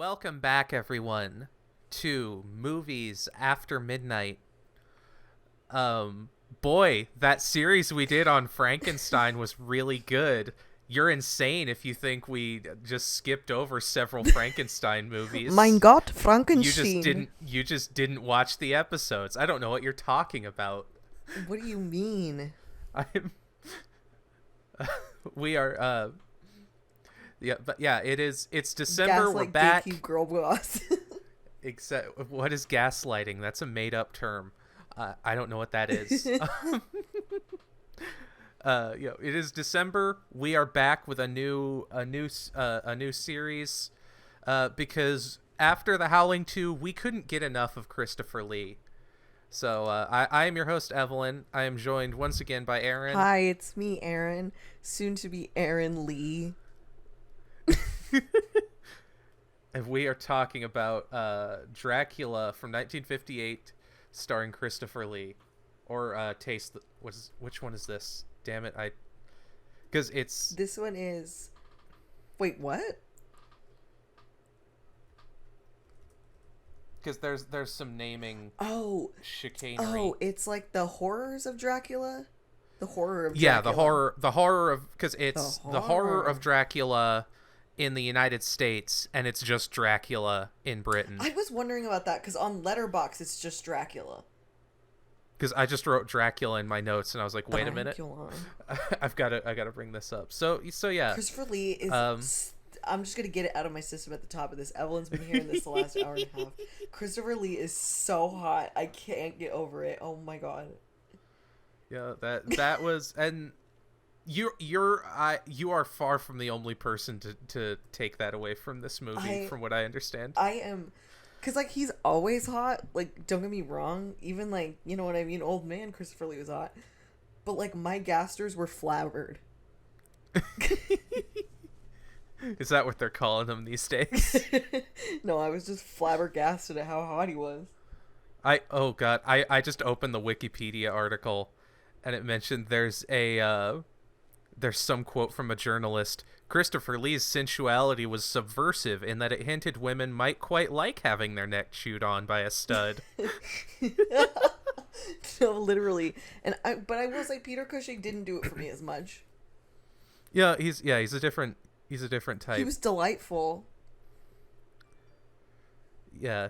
Welcome back, everyone, to Movies After Midnight. Boy, that series we did on Frankenstein was really good. You're insane if you think we just skipped over several Frankenstein Mein movies. Gott, You just Frankenstein. didn't you just didn't watch the episodes. I don't know what you're talking about. What do you mean? I'm we are yeah, but yeah, it's December, we're Gaslight gatekeep back. girl boss. Except, what is gaslighting? That's a made-up term. I don't know what that is. It is December. We are back with a new series. Because after The Howling 2, we couldn't get enough of Christopher Lee. So I am your host, Evelyn. I am joined once again by Aaron. Hi, it's me, Aaron. Soon to be Aaron Lee. And we are talking about Dracula from 1958, starring Christopher Lee. Or which one is this? Damn it, because it's This one is. Wait, what? because there's some naming Oh, chicanery. it's like the horrors of Dracula. The horror of Yeah, Dracula. the horror of, because it's the horror horror. of Dracula in the United States, and it's just Dracula in Britain. I was wondering about that because on Letterboxd it's just Dracula. Because I just wrote Dracula in my notes, and I was like, wait a minute, Dracula. I gotta bring this up. So yeah, Christopher Lee is. I'm just gonna get it out of my system at the top of this. Evelyn's been hearing this the last hour and a half. Christopher Lee is so hot. I can't get over it. Oh my god. yeah, that was, and you are far from the only person to take that away from this movie, from what I understand. I am, cause like he's always hot. Like don't get me wrong. Even like you know what I mean. Old man Christopher Lee was hot, but like my gasters were flabbered. Is that what they're calling them these days? No, I was just flabbergasted at how hot he was. Oh god, I just opened the Wikipedia article, and it mentioned there's some quote from a journalist. Christopher Lee's sensuality was subversive in that it hinted women might quite like having their neck chewed on by a stud. No, literally. But I will say Peter Cushing didn't do it for me as much. Yeah, he's a different type. He was delightful. Yeah,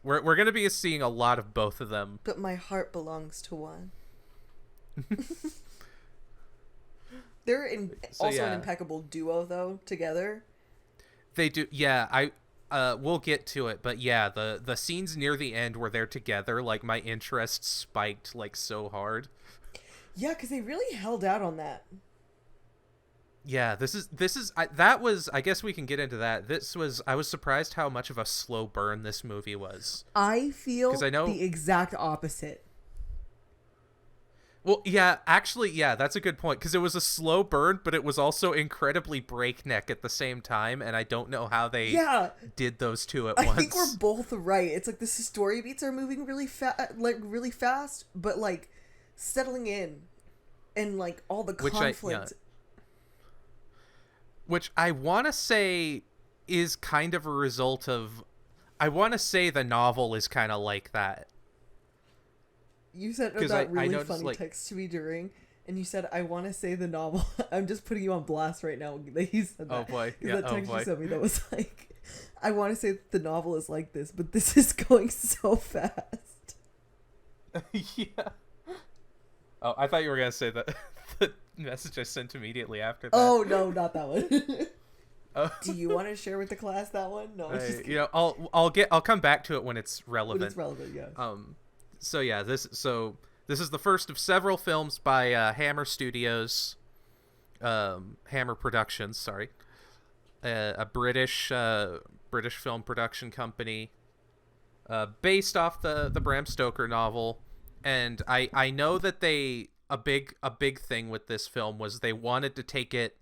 we're gonna be seeing a lot of both of them. But my heart belongs to one. They're an impeccable duo though together. They do. Yeah, we'll get to it, but yeah, the scenes near the end where they're together, like my interest spiked like so hard. Yeah, because they really held out on that. Yeah, I guess we can get into that. I was surprised how much of a slow burn this movie was. I feel 'Cause I know the exact opposite. Well, yeah, actually, yeah, that's a good point, because it was a slow burn, but it was also incredibly breakneck at the same time, and I don't know how they did those two at once. I think we're both right. It's like the story beats are moving really really fast, but like settling in, and like all the conflict. Which I want to say is kind of a result of. I want to say the novel is kind of like that. You said that really funny text to me during, and you said, "I want to say the novel." I'm just putting you on blast right now that you said that. Oh boy! Yeah. That text oh boy! You sent me that was like, "I want to say that the novel is like this, but this is going so fast." Yeah. Oh, I thought you were gonna say that the message I sent immediately after that. Oh no, not that one. Oh. Do you want to share with the class that one? No, it's just kidding. I'll come back to it when it's relevant. When it's relevant, yes. So yeah, this is the first of several films by Hammer Studios, Hammer Productions, sorry, a British film production company, based off the Bram Stoker novel, and I know that a big thing with this film was they wanted to take it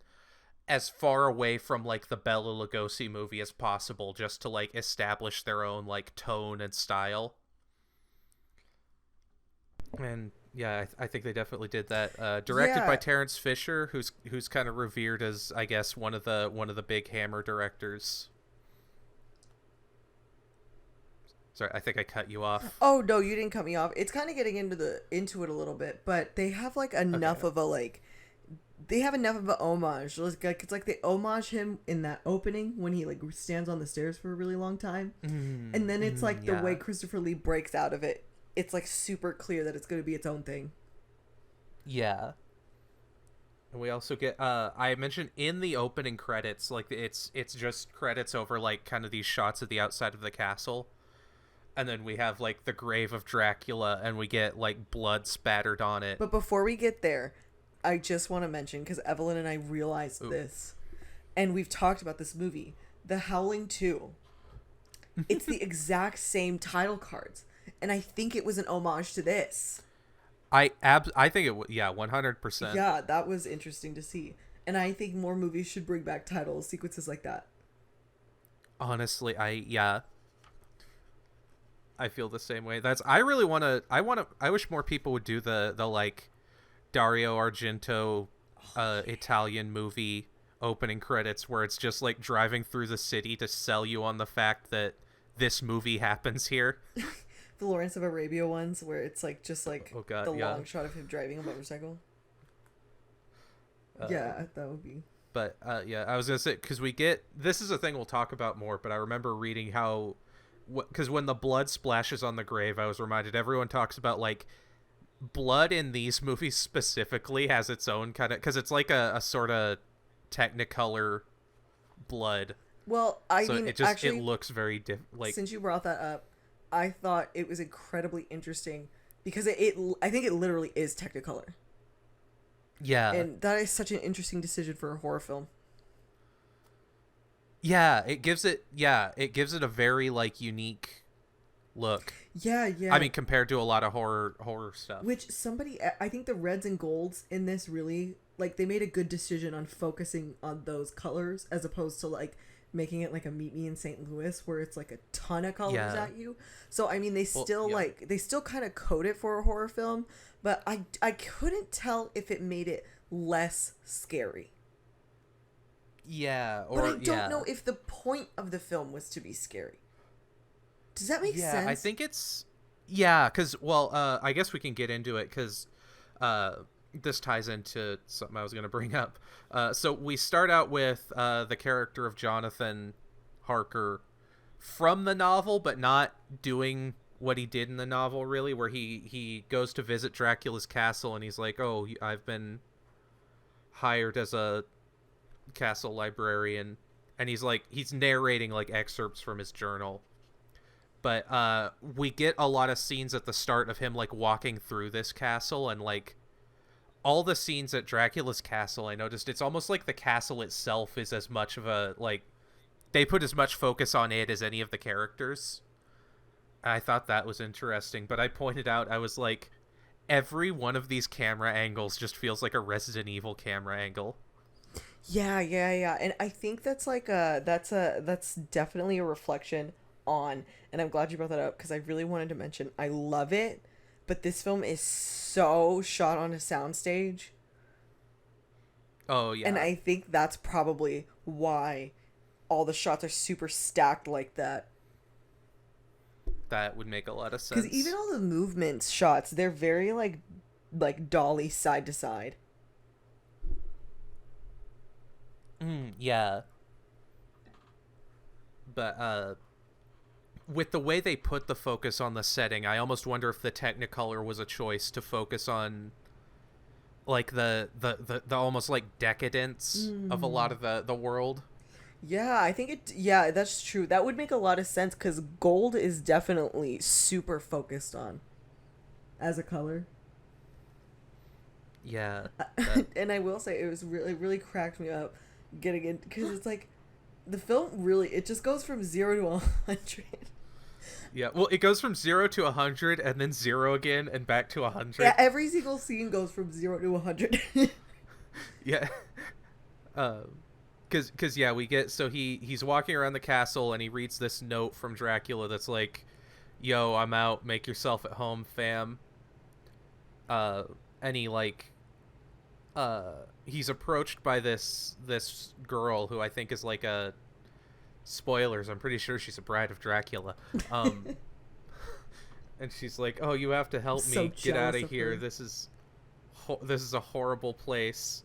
as far away from like the Bela Lugosi movie as possible, just to like establish their own like tone and style. And yeah, I think they definitely did that. Directed by Terrence Fisher, who's kind of revered as, I guess, one of the big Hammer directors. Sorry, I think I cut you off. Oh no, you didn't cut me off. It's kind of getting into it a little bit, but they have like enough Okay. of a like they have enough of a homage. Like it's like they homage him in that opening when he like stands on the stairs for a really long time, and then it's like the Yeah. way Christopher Lee breaks out of it. It's like super clear that it's going to be its own thing. Yeah. And we also get I mentioned in the opening credits, like it's just credits over like kind of these shots of the outside of the castle. And then we have like the grave of Dracula and we get like blood spattered on it. But before we get there, I just want to mention, because Evelyn and I realized this, and we've talked about this movie, The Howling 2. It's the exact same title cards, and I think it was an homage to this. I think yeah, 100%. Yeah, that was interesting to see. And I think more movies should bring back title sequences like that. Honestly, I feel the same way. I wish more people would do the like Dario Argento Italian movie opening credits where it's just like driving through the city to sell you on the fact that this movie happens here. The Lawrence of Arabia ones where it's like just like Oh god, the yeah. long shot of him driving a motorcycle. Yeah, that would be. But yeah, I was gonna say, because this is a thing we'll talk about more, but I remember reading how, because when the blood splashes on the grave, I was reminded everyone talks about like blood in these movies specifically has its own kind of, because it's like a sort of technicolor blood. Well, I So mean, it just actually, it looks very like since you brought that up, I thought it was incredibly interesting because I think it literally is Technicolor. yeah. And that is such an interesting decision for a horror film. Yeah, it gives it a very like unique look. Yeah. I mean, compared to a lot of horror stuff. Which I think the reds and golds in this really, like, they made a good decision on focusing on those colors as opposed to like making it like a Meet Me in St. Louis where it's like a ton of colors at you. So I mean, they still kind of code it for a horror film, but I couldn't tell if it made it less scary. Yeah, But I don't know if the point of the film was to be scary. Does that make sense? Yeah, I think it's... Yeah, because, well, I guess we can get into it, because this ties into something I was going to bring up. So we start out with the character of Jonathan Harker from the novel, but not doing what he did in the novel, really, where he goes to visit Dracula's castle, and he's like, oh, I've been hired as a castle librarian, and he's narrating like excerpts from his journal, but we get a lot of scenes at the start of him like walking through this castle, and like all the scenes at Dracula's castle, I noticed it's almost like the castle itself is as much of a like they put as much focus on it as any of the characters. I thought that was interesting, but I pointed out, I was like, every one of these camera angles just feels like a Resident Evil camera angle. Yeah. And I think that's that's definitely a reflection on, and I'm glad you brought that up because I really wanted to mention, I love it, but this film is so shot on a soundstage. Oh, yeah. And I think that's probably why all the shots are super stacked like that. That would make a lot of sense. Because even all the movement shots, they're very like dolly side to side. Yeah. But with the way they put the focus on the setting, I almost wonder if the Technicolor was a choice to focus on like the almost like decadence of a lot of the world. Yeah, I think yeah, that's true. That would make a lot of sense because gold is definitely super focused on as a color. Yeah. And I will say, it really cracked me up getting in, because it's like the film really, it just goes from 0 to 100. Yeah, well, it goes from 0 to 100 and then 0 again and back to 100. Yeah, every single scene goes from 0 to 100. Yeah. Cause yeah, we get, so he's walking around the castle and he reads this note from Dracula that's like, yo, I'm out, make yourself at home, fam. And he like, he's approached by this girl who I think is like a, spoilers, I'm pretty sure she's a bride of Dracula. and she's like, "Oh, you have to help so me get out jealous of here. her. This is a horrible place."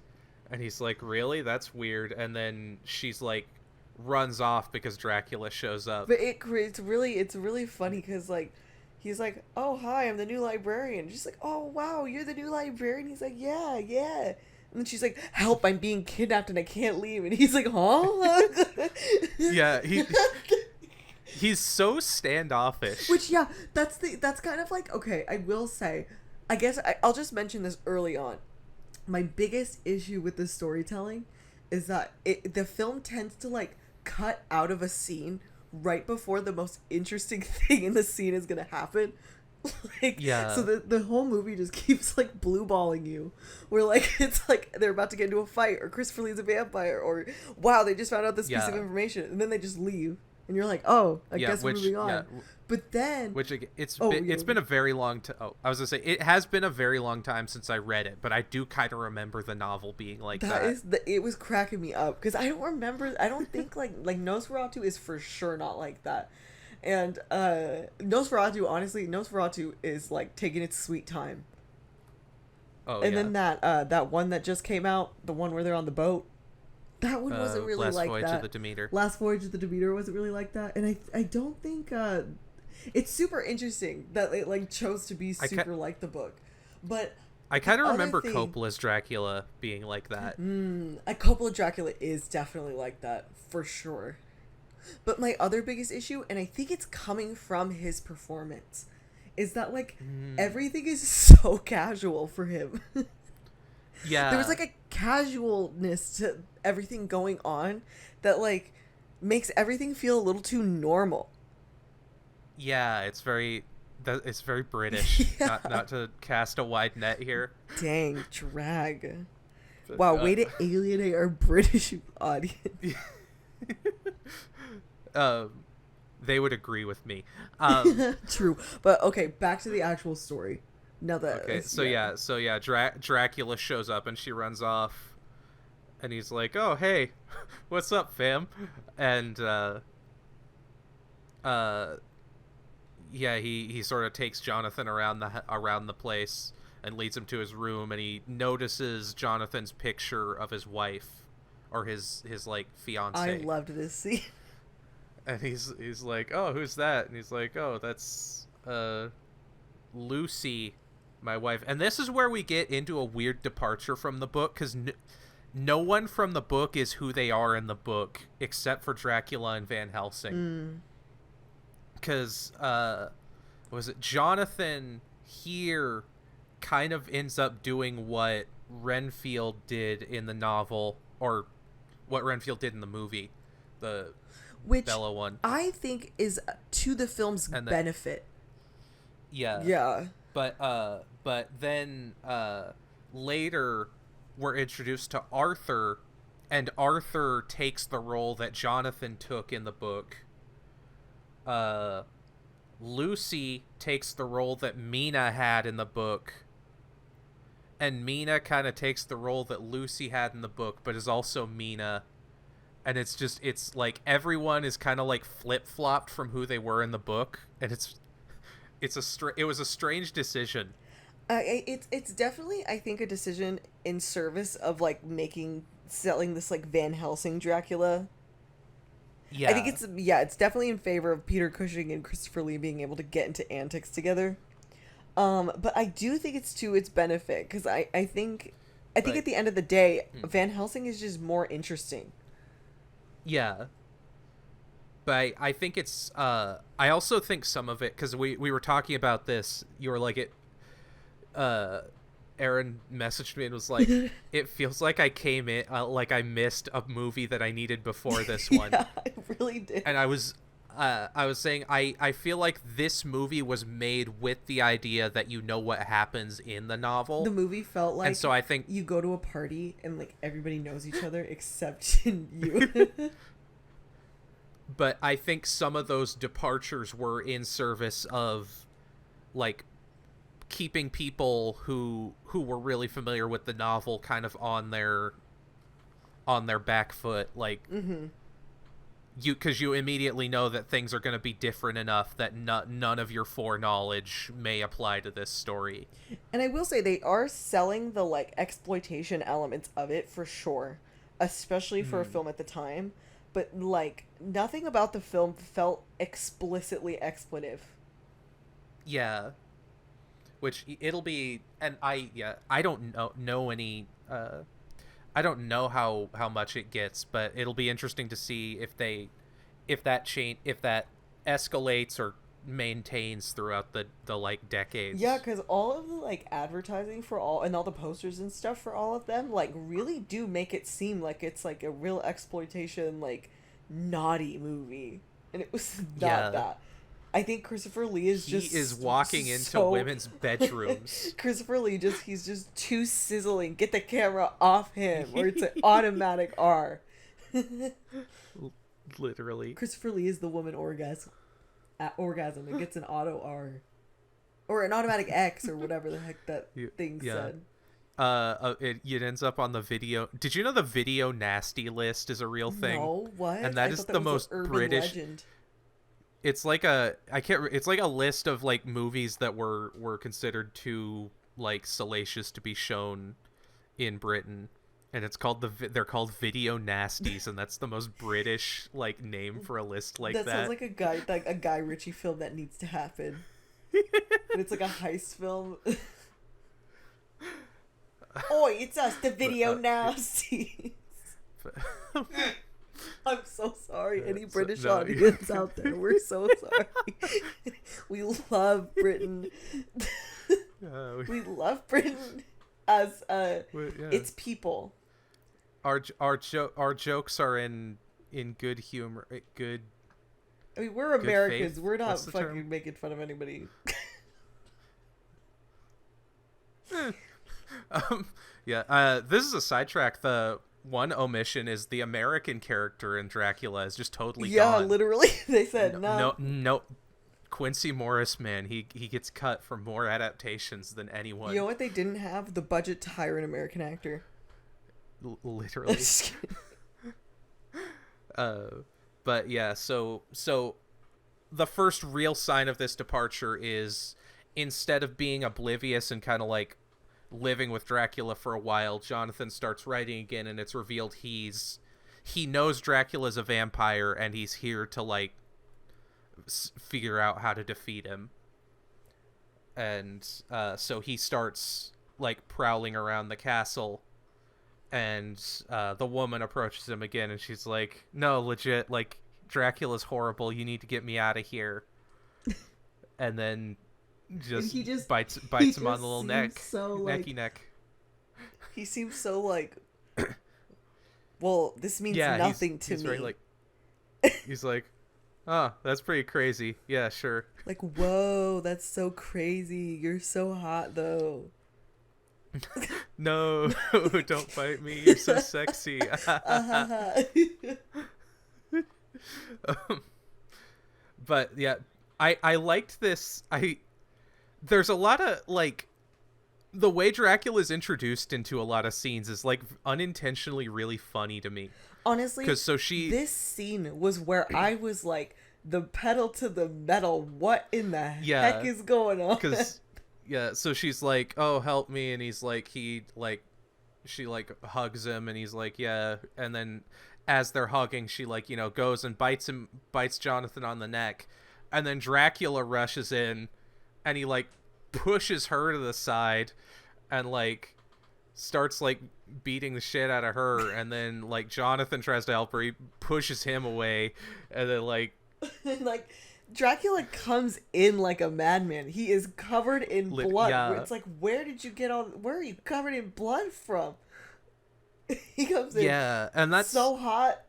And he's like, "Really? That's weird." And then she's like, runs off because Dracula shows up. But it's really funny because like he's like, "Oh hi, I'm the new librarian." She's like, "Oh wow, you're the new librarian." He's like, "Yeah, yeah." And then she's like, "Help, I'm being kidnapped and I can't leave." And he's like, "Huh?" Yeah, he's so standoffish. Which yeah, that's kind of like, okay, I will say, I guess I'll just mention this early on. My biggest issue with the storytelling is that the film tends to like cut out of a scene right before the most interesting thing in the scene is gonna happen. Like, yeah. So the whole movie just keeps like blue balling you, where like it's like they're about to get into a fight, or Christopher Lee's a vampire, or wow, they just found out this piece of information, and then they just leave, and you're like, oh, I guess we're moving on. Yeah. But then, it's been a very long time. Oh, I was gonna say it has been a very long time since I read it, but I do kind of remember the novel being like that. It was cracking me up because I don't remember. I don't think like Nosferatu is for sure not like that. And Nosferatu is like taking its sweet time. Oh, and then that one that just came out, the one where they're on the boat, that one wasn't really like that. Last Voyage of the Demeter. Last Voyage of the Demeter wasn't really like that, and I don't think it's super interesting that it like chose to be super like the book, but I kind of remember Coppola's Dracula being like that. A Coppola Dracula is definitely like that for sure. But my other biggest issue, and I think it's coming from his performance, is that like everything is so casual for him. Yeah. There was like a casualness to everything going on that like makes everything feel a little too normal. Yeah, it's very British. Yeah. Not to cast a wide net here. Dang, drag. But, wow, way to alienate our British audience. They would agree with me. True, but okay, back to the actual story. Now that Dracula shows up and she runs off, and he's like, "Oh hey, what's up, fam?" And he sort of takes Jonathan around the place and leads him to his room, and he notices Jonathan's picture of his wife, or his like fiance. I loved this scene. And he's like, "Oh, who's that?" And he's like, "Oh, that's Lucy, my wife." And this is where we get into a weird departure from the book, because no one from the book is who they are in the book, except for Dracula and Van Helsing. Because was it Jonathan here kind of ends up doing what Renfield did in the novel, or what Renfield did in the movie, the Bella one. I think is to the film's benefit. Yeah. But then later we're introduced to Arthur, and Arthur takes the role that Jonathan took in the book. Lucy takes the role that Mina had in the book, and Mina kind of takes the role that Lucy had in the book, but is also Mina. And it's like everyone is kind of like flip-flopped from who they were in the book, and it was a strange decision. It's definitely, I think, a decision in service of like selling this like Van Helsing Dracula. Yeah. I think it's definitely in favor of Peter Cushing and Christopher Lee being able to get into antics together. But I do think it's to its benefit, because I think at the end of the day, Van Helsing is just more interesting. Yeah. But I think it's I also think some of it, because we were talking about this, you were like, Aaron messaged me and was like, "It feels like I came in like I missed a movie that I needed before this one." Yeah, I really did. And I was saying I feel like this movie was made with the idea that you know what happens in the novel. The movie felt like, and so I think you go to a party and like everybody knows each other except you. But I think some of those departures were in service of like keeping people who were really familiar with the novel kind of on their back foot, like because you immediately know that things are going to be different enough that none of your foreknowledge may apply to this story. And I will say they are selling the like exploitation elements of it for sure, especially for a film at the time. But like nothing about the film felt explicitly expletive. Yeah, which it'll be, and I don't know any. I don't know how much it gets, but it'll be interesting to see if that escalates or maintains throughout the like decades. Yeah, because all of the like advertising for all and all the posters and stuff for all of them like really do make it seem like it's like a real exploitation like naughty movie, and it was not that. I think Christopher Lee is walking into women's bedrooms. Christopher Lee he's just too sizzling. Get the camera off him, or it's an automatic R. Literally. Christopher Lee is the woman orgasm. It gets an auto R, or an automatic X, or whatever the heck that thing said. It ends up on the video. Did you know the video nasty list is a real thing? No, what? And that is the most British. Legend. It's like it's like a list of like movies that were considered too like salacious to be shown in Britain, and it's called they're called video nasties, and that's the most British like name for a list like that. That sounds like a Guy Ritchie film that needs to happen. But it's like a heist film. Oi, it's us, the video nasties. I'm so sorry, any British audience out there. We're so sorry. We love Britain. We love Britain as its people. Our jokes are in good humor, good. I mean, we're Americans. Faith. We're not fucking making fun of anybody. This is a sidetrack. The one omission is the American character in Dracula is just totally gone. Yeah, literally. They said no. Quincy Morris, man, he gets cut for more adaptations than anyone. You know what they didn't have? The budget to hire an American actor. Literally. But yeah, so the first real sign of this departure is, instead of being oblivious and kind of like living with Dracula for a while, Jonathan starts writing again, and it's revealed he knows Dracula's a vampire, and he's here to like figure out how to defeat him. And so he starts like prowling around the castle, and the woman approaches him again, and she's like, no, legit, like, Dracula's horrible, you need to get me out of here. And then he just bites him on the little neck. So, necky neck. He seems so like, well, this means nothing to me. Very, like, he's like, oh, that's pretty crazy. Yeah, sure. Like, whoa, that's so crazy. You're so hot, though. No, don't bite me. You're so sexy. But yeah, I liked this. There's a lot of like, the way Dracula's introduced into a lot of scenes is like unintentionally really funny to me. Honestly, this scene was where I was like, the pedal to the metal. What in the heck is going on? Yeah, so she's like, oh, help me, and he's like, she like hugs him, and he's like, yeah, and then as they're hugging, she like, you know, goes and bites Jonathan on the neck, and then Dracula rushes in, and he like pushes her to the side, and like starts like beating the shit out of her, and then like Jonathan tries to help her, he pushes him away, and then like like Dracula comes in like a madman. He is covered in blood. Yeah. It's like, where are you covered in blood from? He comes in and that's so hot.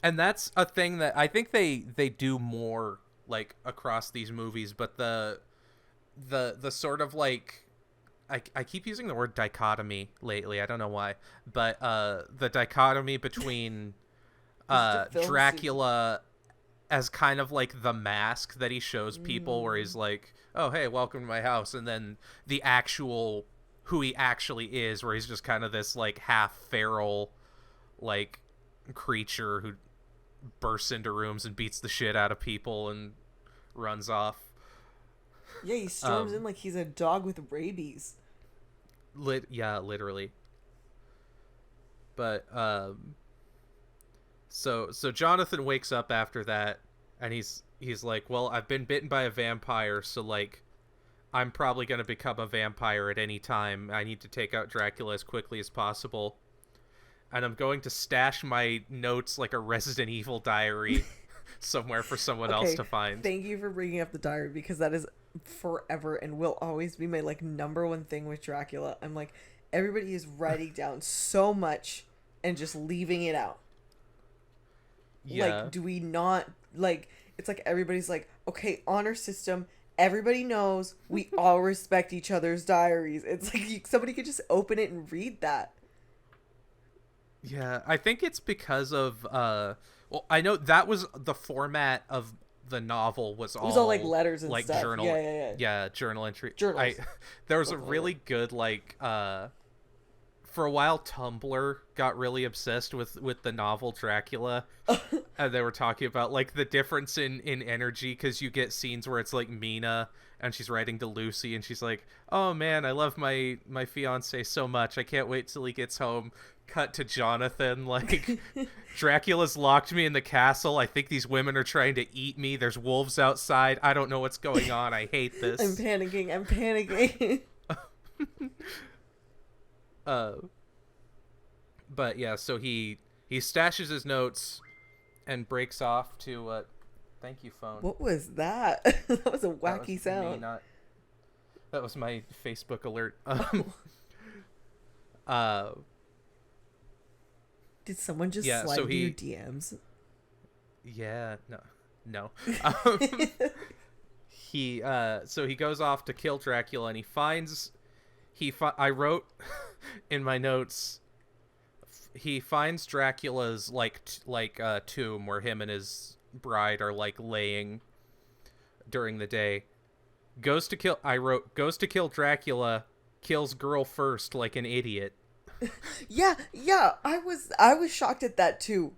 And that's a thing that I think they do more like across these movies, but the sort of like, I keep using the word dichotomy lately, I don't know why, but the dichotomy between Dracula as kind of like the mask that he shows people, where he's like, oh, hey, welcome to my house, and then the actual who he actually is, where he's just kind of this like half feral, like creature who bursts into rooms and beats the shit out of people and runs off. Yeah, he storms in like he's a dog with rabies. Yeah, literally. But so Jonathan wakes up after that, and he's like, well, I've been bitten by a vampire, so like I'm probably going to become a vampire at any time. I need to take out Dracula as quickly as possible. And I'm going to stash my notes like a Resident Evil diary somewhere for someone else to find. Thank you for bringing up the diary, because that is forever and will always be my like number one thing with Dracula. I'm like, everybody is writing down so much and just leaving it out. Yeah. Like, do we not, like, it's like everybody's like, okay, honor system. Everybody knows we all respect each other's diaries. It's like somebody could just open it and read that. Yeah, I think it's because of well, I know that was the format of the novel was all like letters and like stuff. journal, yeah, journal entry. Journals. There was a really good like for a while Tumblr got really obsessed with the novel Dracula, and they were talking about like the difference in energy, because you get scenes where it's like Mina and she's writing to Lucy and she's like, oh man, I love my fiance so much, I can't wait till he gets home. Cut to Jonathan, like, Dracula's locked me in the castle. I think these women are trying to eat me. There's wolves outside. I don't know what's going on. I hate this. I'm panicking. But yeah, so he stashes his notes and breaks off to thank you, phone. What was that? That was a wacky sound. That was my Facebook alert. Did someone just slide into your DMs? Yeah, no. So he goes off to kill Dracula, and I wrote in my notes, he finds Dracula's tomb where him and his bride are like laying during the day. Goes to kill Dracula, kills girl first like an idiot. Yeah, I was shocked at that too.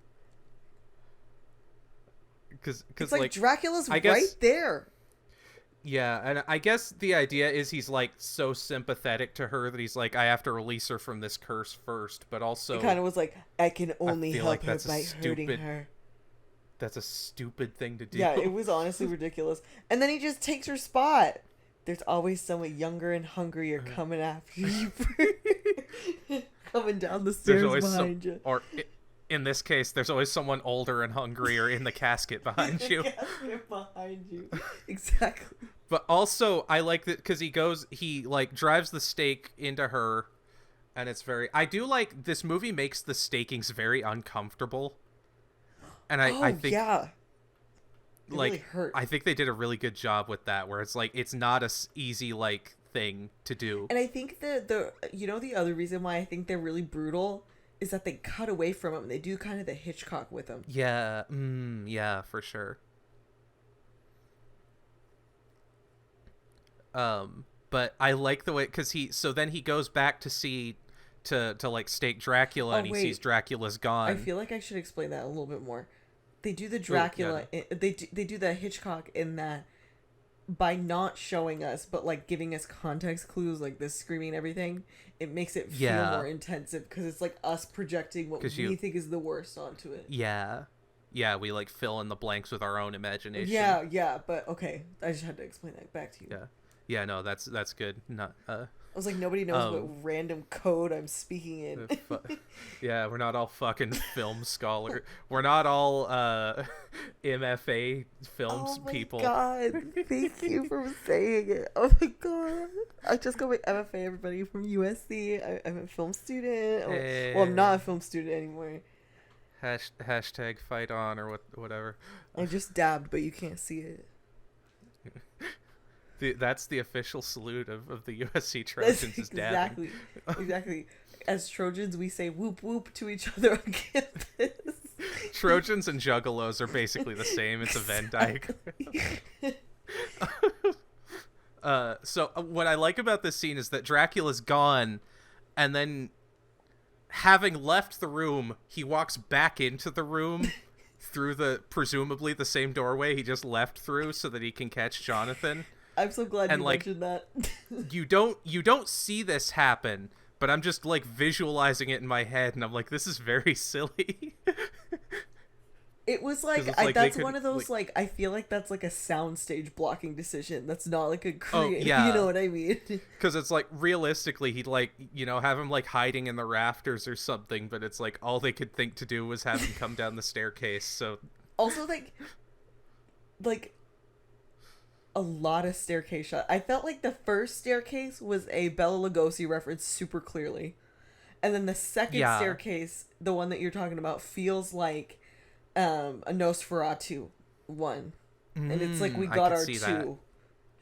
Because like Dracula's right there. Yeah, and I guess the idea is he's like so sympathetic to her that he's like, I have to release her from this curse first, but also it kind of was like, I can only help her by hurting her. That's a stupid thing to do. Yeah, it was honestly ridiculous. And then he just takes her spot. There's always someone younger and hungrier coming after you. Coming down the stairs behind you. Or in this case, there's always someone older and hungrier in the casket behind you. Exactly. But also, I like that because he like drives the stake into her, and it's I do like this movie makes the stakings very uncomfortable. And I think yeah. It like really hurt. I think they did a really good job with that, where it's like it's not a easy like thing to do. And I think the other reason why I think they're really brutal is that they cut away from him. They do kind of the Hitchcock with him. Yeah, yeah, for sure. But I like the way, because then he goes back to see to like stake Dracula, and he sees Dracula's gone. I feel like I should explain that a little bit more. They do the Dracula. Oh, yeah. They do the Hitchcock in that by not showing us, but like giving us context clues, like this screaming and everything. It makes it feel more intensive because it's like us projecting what we think is the worst onto it. Yeah, we like fill in the blanks with our own imagination. Yeah, but okay, I just had to explain that back to you. Yeah, no, that's good. Not. I was like, nobody knows what random code I'm speaking in. Yeah, we're not all fucking film scholars. We're not all MFA films people. Oh my god, thank you for saying it. Oh my god. I just got my MFA, everybody, from USC. I'm a film student. Well, I'm not a film student anymore. Hashtag fight on or whatever. I just dabbed, but you can't see it. That's the official salute of the USC Trojans is dabbing. Exactly. As Trojans, we say whoop whoop to each other on campus. Trojans and Juggalos are basically the same. It's a Venn diagram. So what I like about this scene is that Dracula's gone, and then having left the room, he walks back into the room through presumably the same doorway he just left through so that he can catch Jonathan. I'm so glad you mentioned that. you don't see this happen, but I'm just like visualizing it in my head, and I'm like, this is very silly. It was like, that's one of those, like, I feel like that's like a soundstage blocking decision. That's not like a creative, you know what I mean? Because it's like, realistically, he'd like, have him like hiding in the rafters or something, but it's like all they could think to do was have him come down the staircase. So also like a lot of staircase shot. I felt like the first staircase was a Bela Lugosi reference super clearly. And then the second staircase, the one that you're talking about, feels like a Nosferatu one. And it's like, we got our two. That.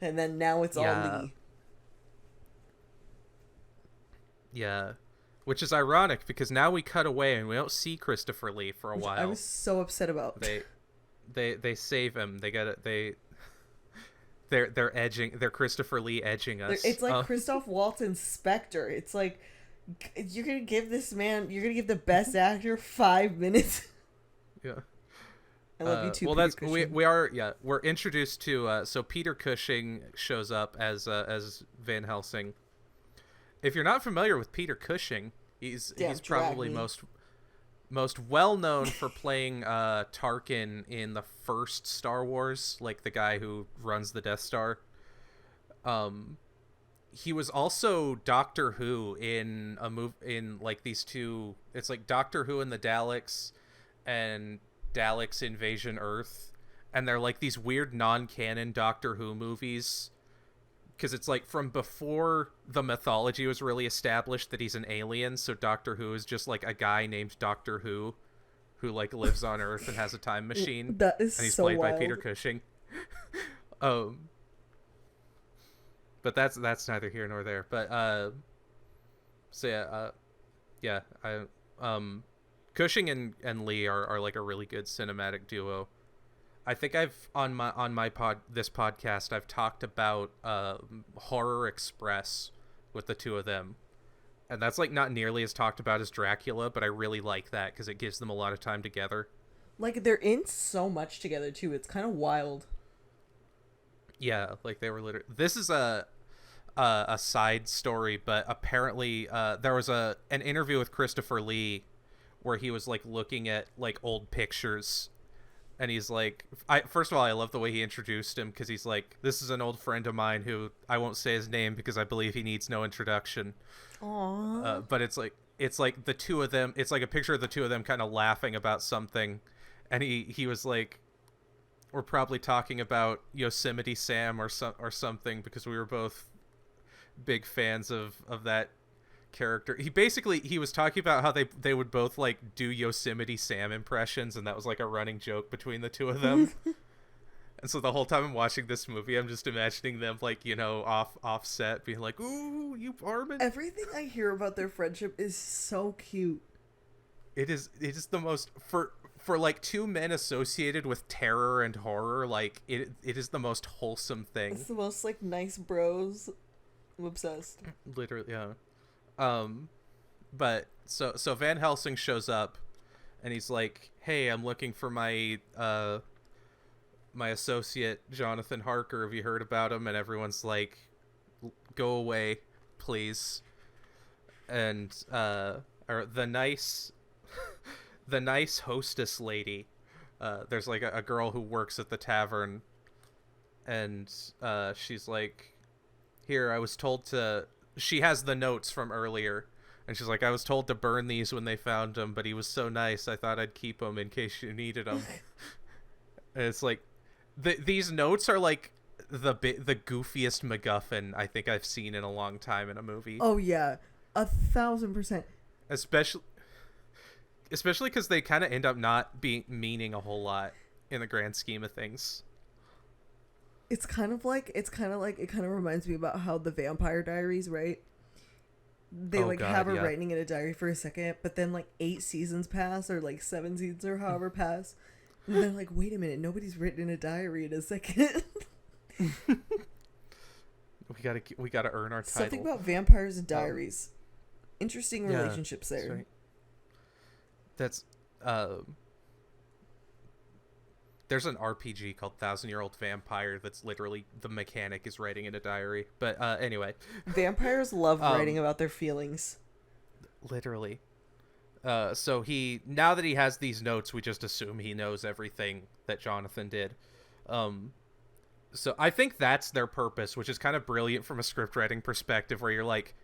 And then now it's all Lee. Yeah. Which is ironic, because now we cut away and we don't see Christopher Lee for a while. I was so upset about. They save him. They're edging. They're Christopher Lee edging us. It's like Christoph Waltz Spectre. It's like, you're gonna give the best actor 5 minutes. Yeah. I love you too. Well, Peter Cushing. we're introduced to so Peter Cushing shows up as Van Helsing. If you're not familiar with Peter Cushing, he's probably most well known for playing Tarkin in the first Star Wars, like the guy who runs the Death Star. He was also Doctor Who in a move in like these two. It's like Doctor Who and the Daleks and Daleks Invasion Earth, and they're like these weird non-canon Doctor Who movies, because it's like from before the mythology was really established that he's an alien, so Doctor Who is just like a guy named Doctor Who like lives on Earth and has a time machine. That is and he's so played wild. by Peter Cushing. But that's neither here nor there. But Cushing and Lee are like a really good cinematic duo. I think I've on this podcast I've talked about Horror Express with the two of them, and that's like not nearly as talked about as Dracula, but I really like that because it gives them a lot of time together. Like, they're in so much together too. It's kind of wild. Yeah, like they were literally. This is a side story, but apparently there was an interview with Christopher Lee where he was like looking at like old pictures, and he's like, first of all, I love the way he introduced him, because he's like, this is an old friend of mine who I won't say his name because I believe he needs no introduction. Aww. But it's like the two of them. It's like a picture of the two of them kind of laughing about something, and he was like, we're probably talking about Yosemite Sam or something, because we were both big fans of that character. He was talking about how they would both like do Yosemite Sam impressions, and that was like a running joke between the two of them. And so the whole time I'm watching this movie, I'm just imagining them like, offset being like, ooh, you Armin. Everything I hear about their friendship is so cute. It is the most, for like two men associated with terror and horror, like it is the most wholesome thing. It's the most like nice bros. I'm obsessed. Literally, yeah. But so Van Helsing shows up, and he's like, hey, I'm looking for my my associate Jonathan Harker. Have you heard about him? And everyone's like, go away, please. And or the nice hostess lady, there's like a girl who works at the tavern, and she's like, here, I was told to. She has the notes from earlier, and she's like, I was told to burn these when they found him, but he was so nice, I thought I'd keep them in case you needed them. And it's like, these notes are like the goofiest MacGuffin I think I've seen in a long time in a movie. Oh yeah, 1,000%. Especially because they kind of end up not meaning a whole lot in the grand scheme of things. It kind of reminds me about how the Vampire Diaries, right? They have her writing in a diary for a second, but then like 8 seasons pass, or like 7 seasons or however pass, and they're like, wait a minute, nobody's written in a diary in a second. we gotta earn our title. Something about vampires and diaries. Interesting relationships there. That's there's an RPG called 1,000-Year-Old Vampire that's literally the mechanic is writing in a diary. But anyway, vampires love writing about their feelings. Literally. So now that he has these notes, we just assume he knows everything that Jonathan did. So I think that's their purpose, which is kind of brilliant from a script writing perspective, where you're like,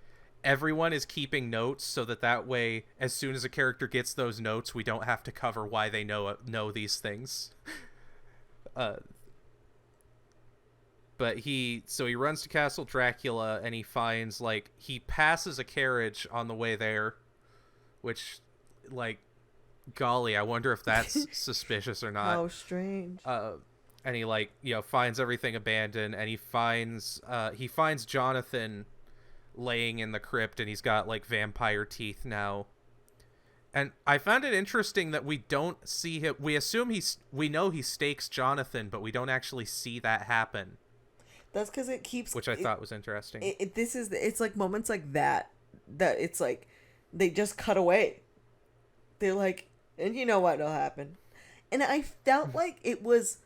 everyone is keeping notes so that way, as soon as a character gets those notes, we don't have to cover why they know these things. But he runs to Castle Dracula, and he finds, like, he passes a carriage on the way there, which, like, golly, I wonder if that's suspicious or not. How strange. And he, like, finds everything abandoned, and he finds Jonathan laying in the crypt, and he's got, like, vampire teeth now. And I found it interesting that we don't see him. We assume we know he stakes Jonathan, but we don't actually see that happen. That's because it keeps, which I thought was interesting. It's like moments like that it's like they just cut away. They're like, and you know what'll happen. And I felt like it was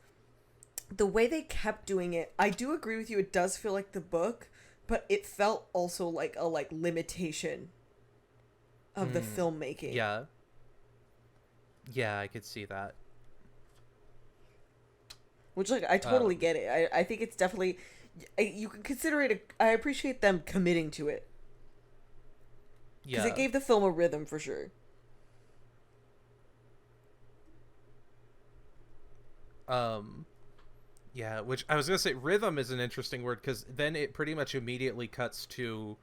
the way they kept doing it. I do agree with you. It does feel like the book, but it felt also like a limitation of the filmmaking. Yeah, I could see that. Which, like, I totally get it. I think it's definitely, you can consider it, I appreciate them committing to it. Because it gave the film a rhythm, for sure. Yeah, which I was going to say, rhythm is an interesting word, because then it pretty much immediately cuts to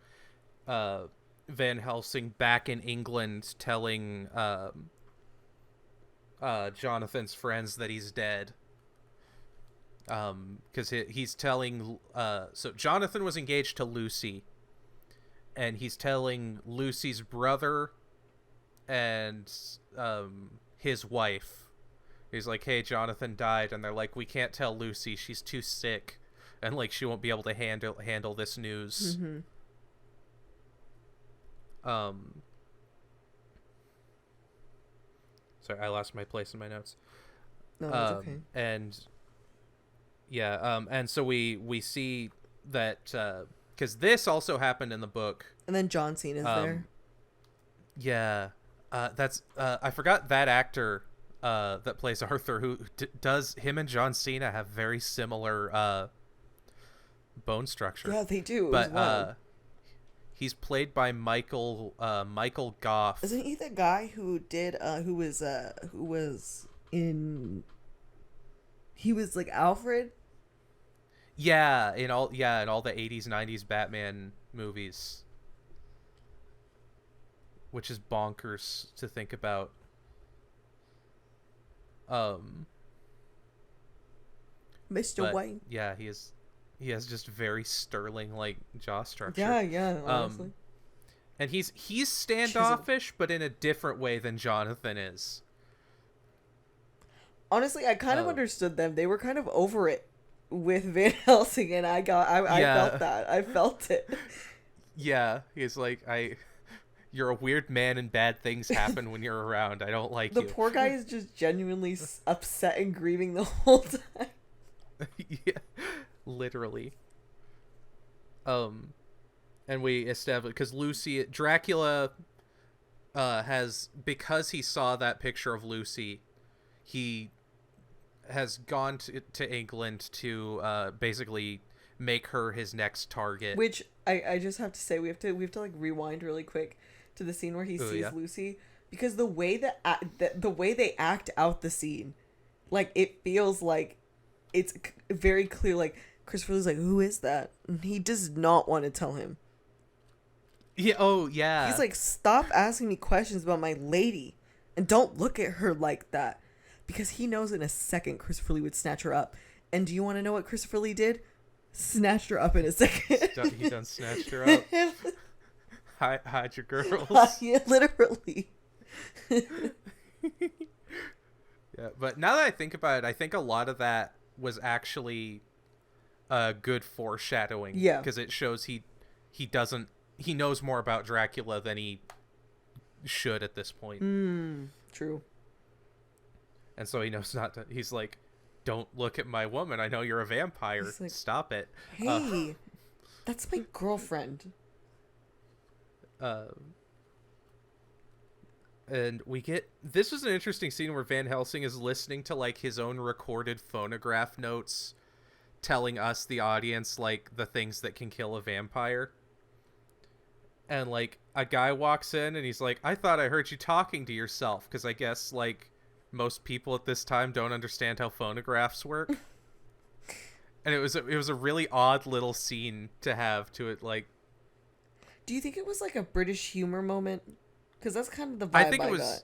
Van Helsing back in England telling Jonathan's friends that he's dead. Because he's telling... so Jonathan was engaged to Lucy, and he's telling Lucy's brother and his wife. He's like, hey, Jonathan died, and they're like, we can't tell Lucy, she's too sick, and, like, she won't be able to handle this news. Mm-hmm. Sorry, I lost my place in my notes. No, that's okay. And and so we see that because this also happened in the book, and then John Cena's there. Yeah, that's I forgot that actor that plays Arthur, who does. Him and John Cena have very similar bone structure. Yeah, they do. But he's played by Michael Goff. Isn't he the guy who did who was like Alfred? Yeah, in all the 80s, 90s Batman movies. Which is bonkers to think about. Mr. Wayne. Yeah, he has just very sterling, like, jaw structure. Yeah, honestly. And he's standoffish, but in a different way than Jonathan is. Honestly, I kind of understood them. They were kind of over it with Van Helsing, and I felt that. I felt it. Yeah, he's like, you're a weird man, and bad things happen when you're around. I don't like you. The poor guy is just genuinely upset and grieving the whole time. Yeah, literally. And we establish, because Dracula has, because he saw that picture of Lucy, he has gone to England to basically make her his next target. Which I just have to say, we have to like rewind really quick to the scene where he sees Lucy, because the way the way they act out the scene, like, it feels like it's very clear, like, Christopher Lee's like, who is that? And he does not want to tell him. Yeah. Oh, yeah. He's like, stop asking me questions about my lady, and don't look at her like that, because he knows in a second Christopher Lee would snatch her up. And do you want to know what Christopher Lee did? Snatched her up in a second. He done snatched her up. Hide your girls. Yeah, literally. Yeah, but now that I think about it, I think a lot of that was actually good foreshadowing. Yeah, because it shows he knows more about Dracula than he should at this point. True. And so he knows not to. He's like, "Don't look at my woman. I know you're a vampire. Like, stop it." Hey, that's my girlfriend. And we get, this was an interesting scene where Van Helsing is listening to like his own recorded phonograph notes telling us, the audience, like the things that can kill a vampire. And like a guy walks in and he's like, "I thought I heard you talking to yourself," because I guess like most people at this time don't understand how phonographs work. And it was a really odd little scene to have to it. Like, do you think it was like a British humor moment? Because that's kind of the vibe I think it was. Got.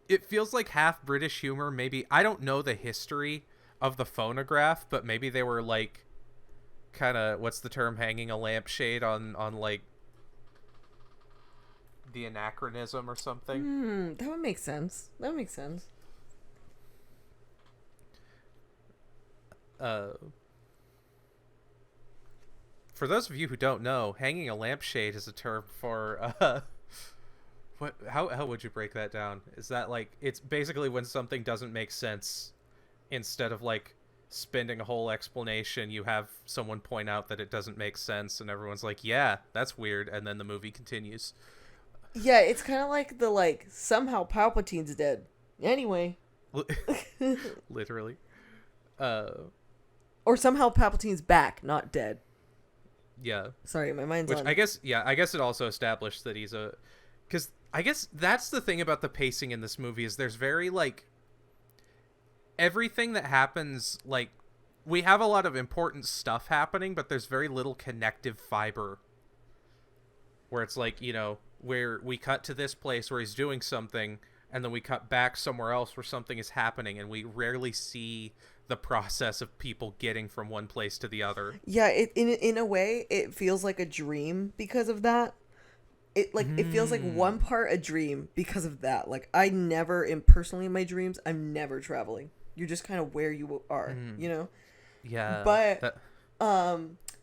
It feels like half British humor. Maybe, I don't know the history of the phonograph, but maybe they were like, kind of, what's the term, hanging a lampshade on like the anachronism or something. That would make sense. For those of you who don't know, hanging a lampshade is a term for what? How would you break that down? Is that like, it's basically when something doesn't make sense, instead of like spending a whole explanation, you have someone point out that it doesn't make sense, and everyone's like, "Yeah, that's weird," and then the movie continues. Yeah, it's kind of like the like, somehow Palpatine's dead. Anyway. Literally. Or somehow Palpatine's back, not dead. Yeah. Sorry, my mind's on. Which I guess it also established that he's a... Because I guess that's the thing about the pacing in this movie, is there's very, like... Everything that happens, like... We have a lot of important stuff happening, but there's very little connective fiber. Where it's like, you know, where we cut to this place where he's doing something, and then we cut back somewhere else where something is happening, and we rarely see the process of people getting from one place to the other. Yeah, in a way, it feels like a dream because of that. It feels like one part a dream because of that. Like, I never, personally in my dreams, I'm never traveling. You're just kind of where you are, you know? Yeah. But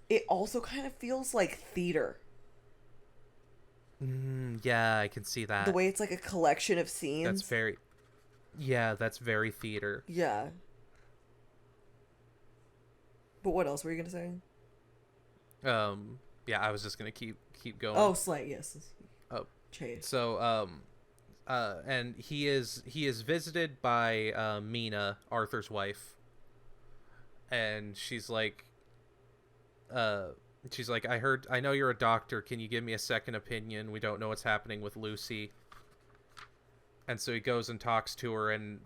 it also kind of feels like theater. Yeah, I can see that. The way it's like a collection of scenes. That's very theater. Yeah. But what else were you gonna say? Yeah, I was just gonna keep going. Oh, Slay, yes. Oh, Chase. So, and he is visited by Mina, Arthur's wife, and she's like, I know you're a doctor. Can you give me a second opinion? We don't know what's happening with Lucy. And so he goes and talks to her, and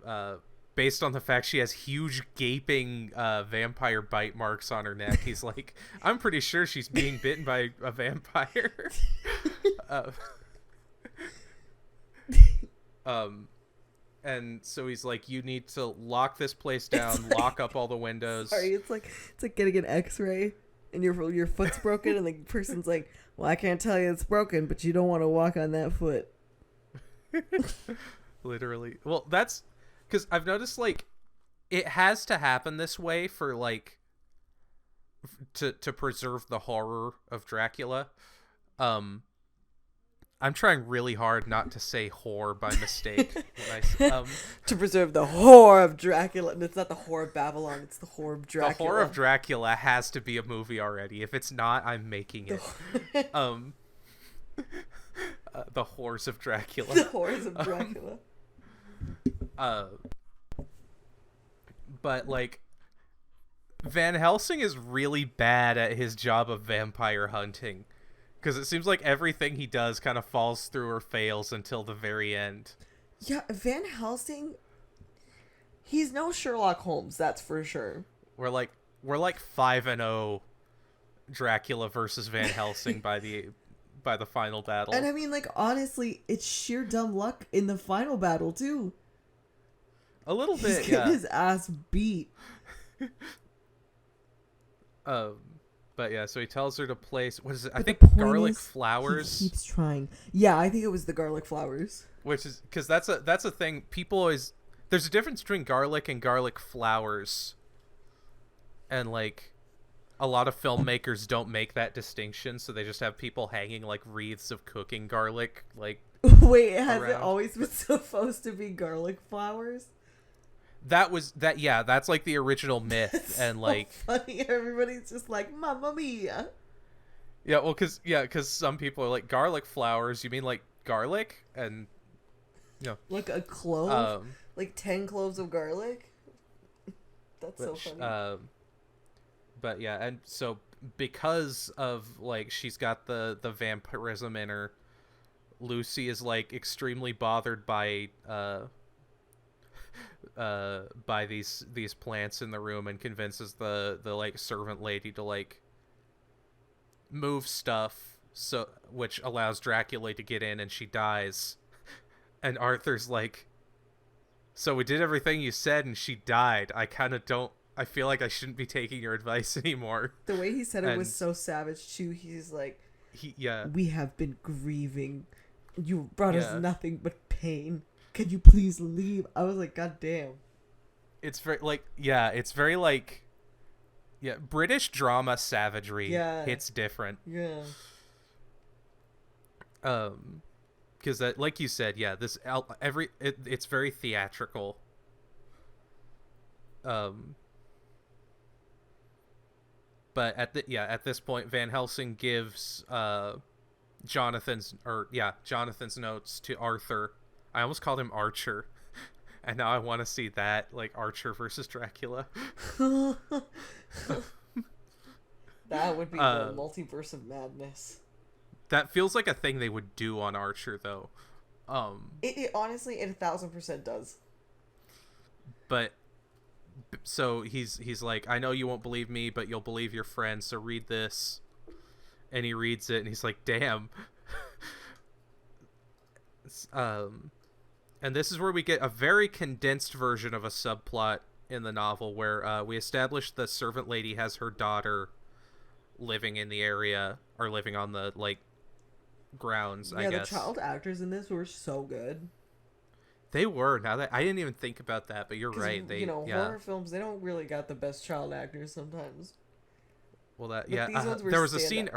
based on the fact she has huge gaping vampire bite marks on her neck, he's like, I'm pretty sure she's being bitten by a vampire. And so he's like, you need to lock this place down, lock up all the windows. Sorry, it's like getting an X-ray and your foot's broken, and the person's like, well, I can't tell you it's broken, but you don't want to walk on that foot. Literally. Well, that's because I've noticed, like, it has to happen this way for, like, to preserve the horror of Dracula. I'm trying really hard not to say whore by mistake. To preserve the horror of Dracula. And it's not the horror of Babylon, it's the horror of Dracula. The horror of Dracula has to be a movie already. If it's not, I'm making it. The Horrors of Dracula. The Horrors of Dracula. But, like, Van Helsing is really bad at his job of vampire hunting. Because it seems like everything he does kind of falls through or fails until the very end. Yeah, Van Helsing, he's no Sherlock Holmes, that's for sure. We're like 5-0 Dracula versus Van Helsing by the final battle. And I mean, like, honestly, it's sheer dumb luck in the final battle too. A little bit, He's getting his ass beat. But yeah, so he tells her to place, what is it? I think garlic flowers. He keeps trying. Yeah, I think it was the garlic flowers. Which is, because that's a thing. People always, there's a difference between garlic and garlic flowers. And, like, a lot of filmmakers don't make that distinction, so they just have people hanging like wreaths of cooking garlic, like. Wait, has around. it always been supposed to be garlic flowers? Yeah, that's like the original myth. That's and so like funny. Everybody's just like, Mamma Mia. Yeah, well, because some people are like, garlic flowers, you mean like garlic? And like a clove, like 10 cloves of garlic. That's so funny. But yeah, and so because of like she's got the vampirism in her, Lucy is like extremely bothered by these plants in the room, and convinces the like servant lady to like move stuff, so which allows Dracula to get in, and she dies. And Arthur's like, so we did everything you said and she died. I feel like I shouldn't be taking your advice anymore. The way he said it was so savage too. He's like, we have been grieving. You brought us nothing but pain. Can you please leave? I was like, God damn. It's very British drama savagery hits different. Yeah. Because like you said, it's very theatrical. But at this point, Van Helsing gives Jonathan's notes to Arthur. I almost called him Archer, and now I want to see that, like, Archer versus Dracula. That would be the multiverse of madness. That feels like a thing they would do on Archer, though. It honestly, it 1000% does. But so he's like, I know you won't believe me, but you'll believe your friend. So read this, and he reads it, and he's like, damn. And this is where we get a very condensed version of a subplot in the novel, where we establish the servant lady has her daughter living in the area, or living on the like grounds. I guess. Yeah, the child actors in this were so good. They were. Now that I didn't even think about that, but you're right. Horror films, they don't really got the best child actors sometimes. Well, there was a scene.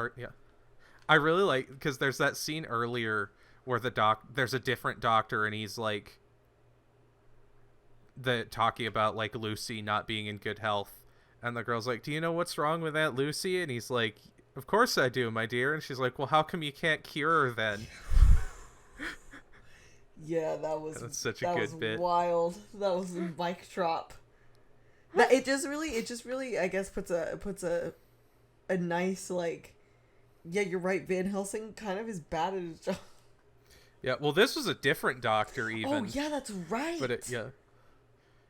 I really like, because there's that scene earlier where there's a different doctor, and he's like talking about like Lucy not being in good health, and the girl's like, do you know what's wrong with Aunt Lucy? And he's like, of course I do, my dear. And she's like, well, how come you can't cure her then? Yeah, that's such a good bit. Wild. That was a mic drop. It just really, I guess, puts a nice, like, yeah, you're right, Van Helsing kind of is bad at his job. Yeah, well, this was a different doctor even. Oh, yeah, that's right. But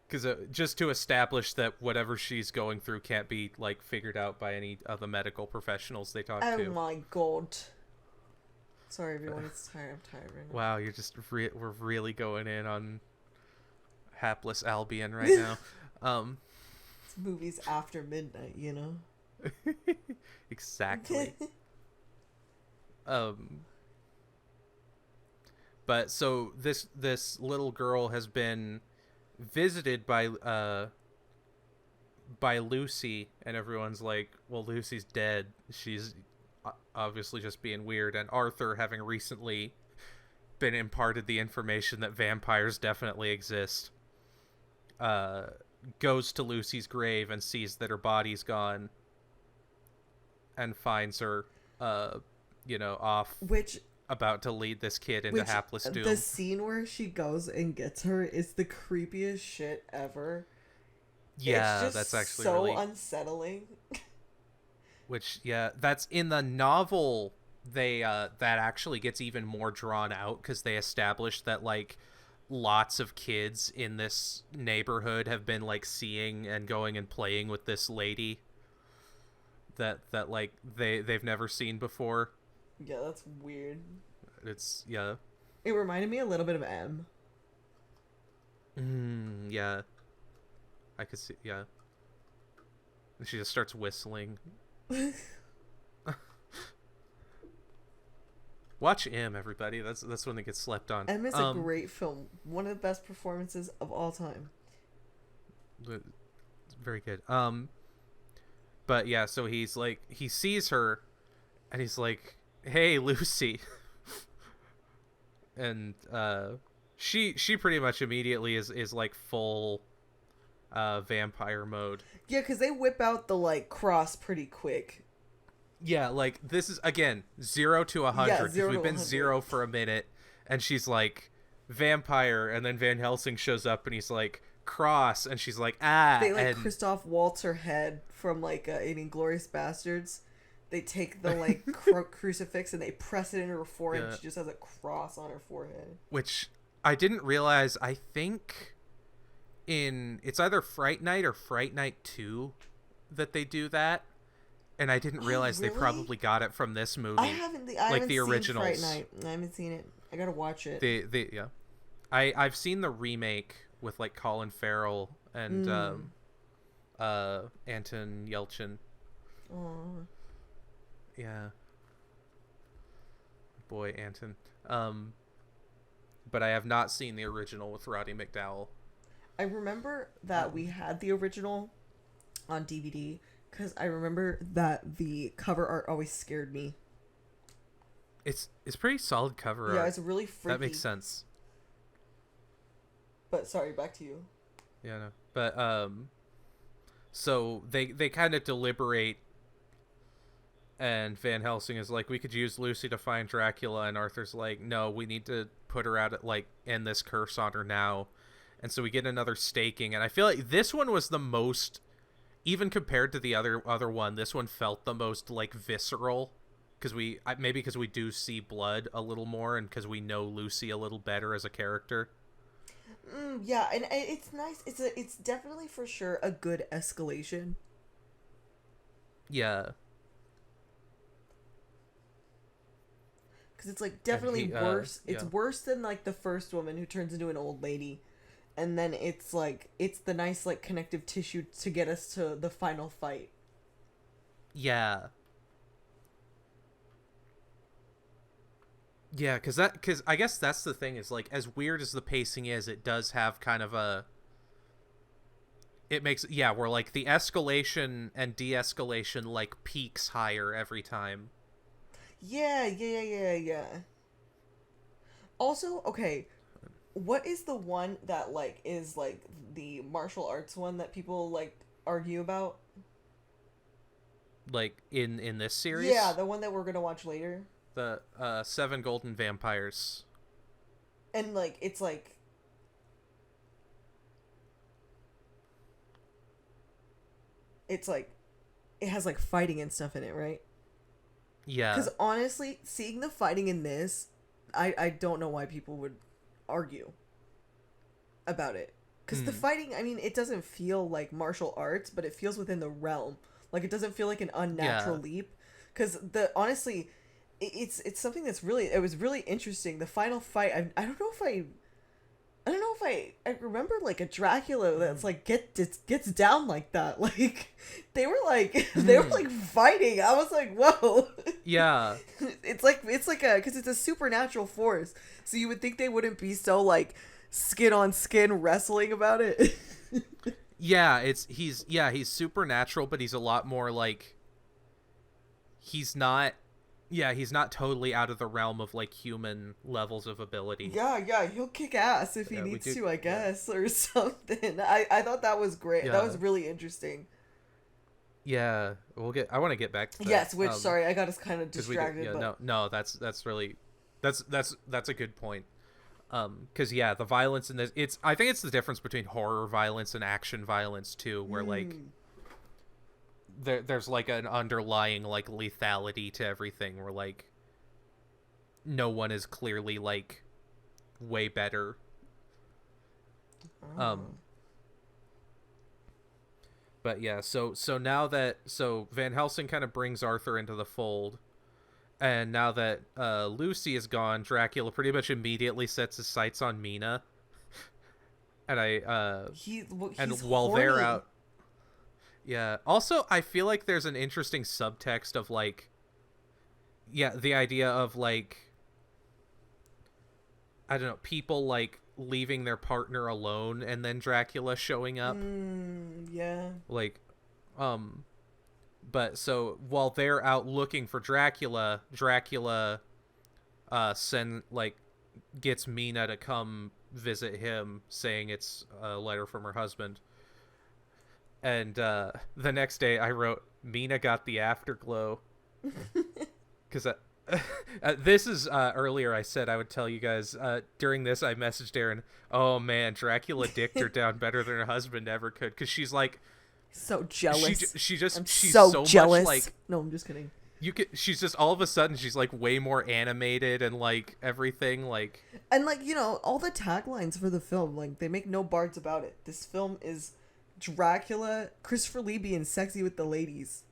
because just to establish that whatever she's going through can't be like figured out by any of the medical professionals they talk to. Oh my god. Sorry, everyone. It's tired. I'm tired right now. Wow, you're just we're really going in on hapless Albion right now. It's movies after midnight, you know. Exactly. But so this little girl has been visited by Lucy, and everyone's like, well, Lucy's dead. She's obviously just being weird. And Arthur, having recently been imparted the information that vampires definitely exist, goes to Lucy's grave and sees that her body's gone, and finds her off, about to lead this kid into hapless doom. The scene where she goes and gets her is the creepiest shit ever. Yeah, it's just that's actually so really unsettling. That's in the novel. They that actually gets even more drawn out, because they establish that like lots of kids in this neighborhood have been like seeing and going and playing with this lady that like they've never seen before. Yeah, that's weird. It reminded me a little bit of M. Yeah. I could see, yeah. And she just starts whistling. Watch M, everybody. That's when it gets slept on. M is a great film. One of the best performances of all time. Very good. but yeah, so he sees her, and he's like, "Hey, Lucy," and she pretty much immediately is like full vampire mode. Yeah, because they whip out the like cross pretty quick. Yeah, like this is again 0 to 100 because we've been 0 for a minute, and she's like vampire, and then Van Helsing shows up and he's like cross, and she's like They like and Christoph Waltz her head from like in Inglourious Bastards. They take the like crucifix and they press it into her forehead. Yeah. And she just has a cross on her forehead. Which I didn't realize. I think it's either Fright Night or Fright Night 2 that they do that. And I didn't realize really? They probably got it from this movie. I haven't the originals. Fright Night. I haven't seen it. I gotta watch it. Yeah, I've seen the remake with like Colin Farrell and Anton Yelchin. Aww. Yeah. Boy, Anton. But I have not seen the original with Roddy McDowall. I remember that we had the original on DVD. Because I remember that the cover art always scared me. It's pretty solid cover art. Yeah, it's really freaky. That makes sense. But sorry, back to you. Yeah, no. But so they kind of deliberate, and Van Helsing is like, we could use Lucy to find Dracula, and Arthur's like, no, we need to put her out at like end this curse on her now. And so we get another staking, and I feel like this one was the most, even compared to the other one, this one felt the most like visceral, because maybe because we do see blood a little more, and because we know Lucy a little better as a character. Yeah, and it's nice. It's definitely for sure a good escalation. Yeah. Because it's like definitely worse. It's worse than like the first woman who turns into an old lady. And then it's like, it's the nice, like, connective tissue to get us to the final fight. Yeah. Yeah, because I guess that's the thing, is, like, as weird as the pacing is, it does have kind of a... It makes... Yeah, where, like, the escalation and de-escalation, like, peaks higher every time. Yeah. Also, okay... What is the one that, like, is, like, the martial arts one that people, like, argue about? Like, in this series? Yeah, the one that we're gonna watch later. The, 7 Golden Vampires. And, like, it's, like... It's, like... It has, like, fighting and stuff in it, right? Yeah. Because, honestly, seeing the fighting in this, I don't know why people would... argue about it, because the fighting, I mean, it doesn't feel like martial arts, but it feels within the realm. Like, it doesn't feel like an unnatural leap, because honestly, it's something that's really, it was really interesting. The final fight, I don't know if I remember like a Dracula that's like gets down like that. Like they were like fighting. I was like, whoa. Yeah. It's like because it's a supernatural force. So you would think they wouldn't be so like skin on skin wrestling about it. Yeah, he's supernatural, but he's a lot more like, he's not totally out of the realm of like human levels of ability. Yeah, he'll kick ass if he needs to, I guess, or something. I thought that was great. Yeah. That was really interesting. Yeah, I want to get back to that. Yes, which sorry, I got us kind of distracted. No, that's really that's a good point. Because the violence in this, I think it's the difference between horror violence and action violence too, where like there's like an underlying like lethality to everything, where like no one is clearly like way better. But yeah, so now that Van Helsing kind of brings Arthur into the fold. And now that Lucy is gone, Dracula pretty much immediately sets his sights on Mina. And he's while horny. they're out, yeah. Also, I feel like there's an interesting subtext of like, the idea of like, I don't know, people like leaving their partner alone and then Dracula showing up. Yeah. Like, But so while they're out looking for Dracula, gets Mina to come visit him, saying it's a letter from her husband. And the next day I wrote, Mina got the afterglow. Because this is earlier I said I would tell you guys. During this I messaged Erin, oh man, Dracula dicked her down better than her husband ever could. Because she's like... so jealous. She's so jealous. Much like... No, I'm just kidding. She's just all of a sudden she's like way more animated and like everything like... And like, you know, all the taglines for the film, like they make no bards about it. This film is Dracula, Christopher Lee being sexy with the ladies.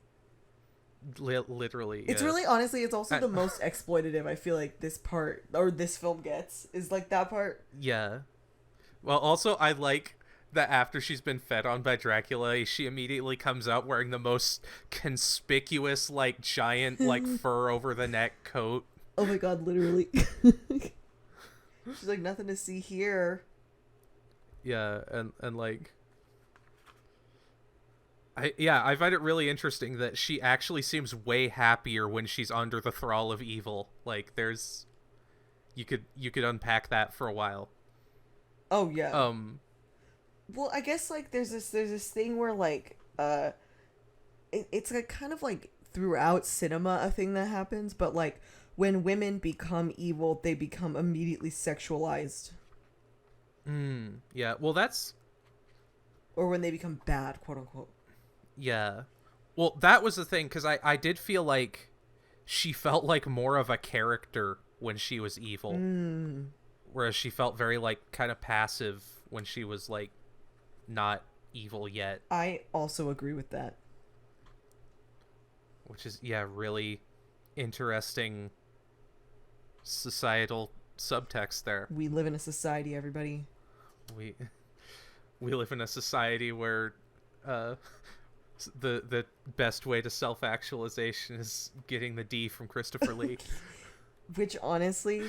Literally. It's really, honestly, it's also the most exploitative I feel like this part, or this film gets, is like that part. Yeah. Well, also I like that after she's been fed on by Dracula, she immediately comes out wearing the most conspicuous, like, giant, like, fur over the neck coat. Oh my god, literally. She's like, nothing to see here. Yeah, and like... I find it really interesting that she actually seems way happier when she's under the thrall of evil. Like, there's... You could unpack that for a while. Oh, yeah. Well, I guess, like, there's this thing where, like, it's, like, kind of, like, throughout cinema a thing that happens, but, like, when women become evil, they become immediately sexualized. Yeah, well, that's... Or when they become bad, quote-unquote. Yeah. Well, that was the thing, because I did feel like she felt like more of a character when she was evil. Whereas she felt very, like, kind of passive when she was, like, not evil yet. I also agree with that. Which is, yeah, really interesting societal subtext there. We live in a society, everybody. We live in a society where the best way to self-actualization is getting the D from Christopher Lee. Which, honestly...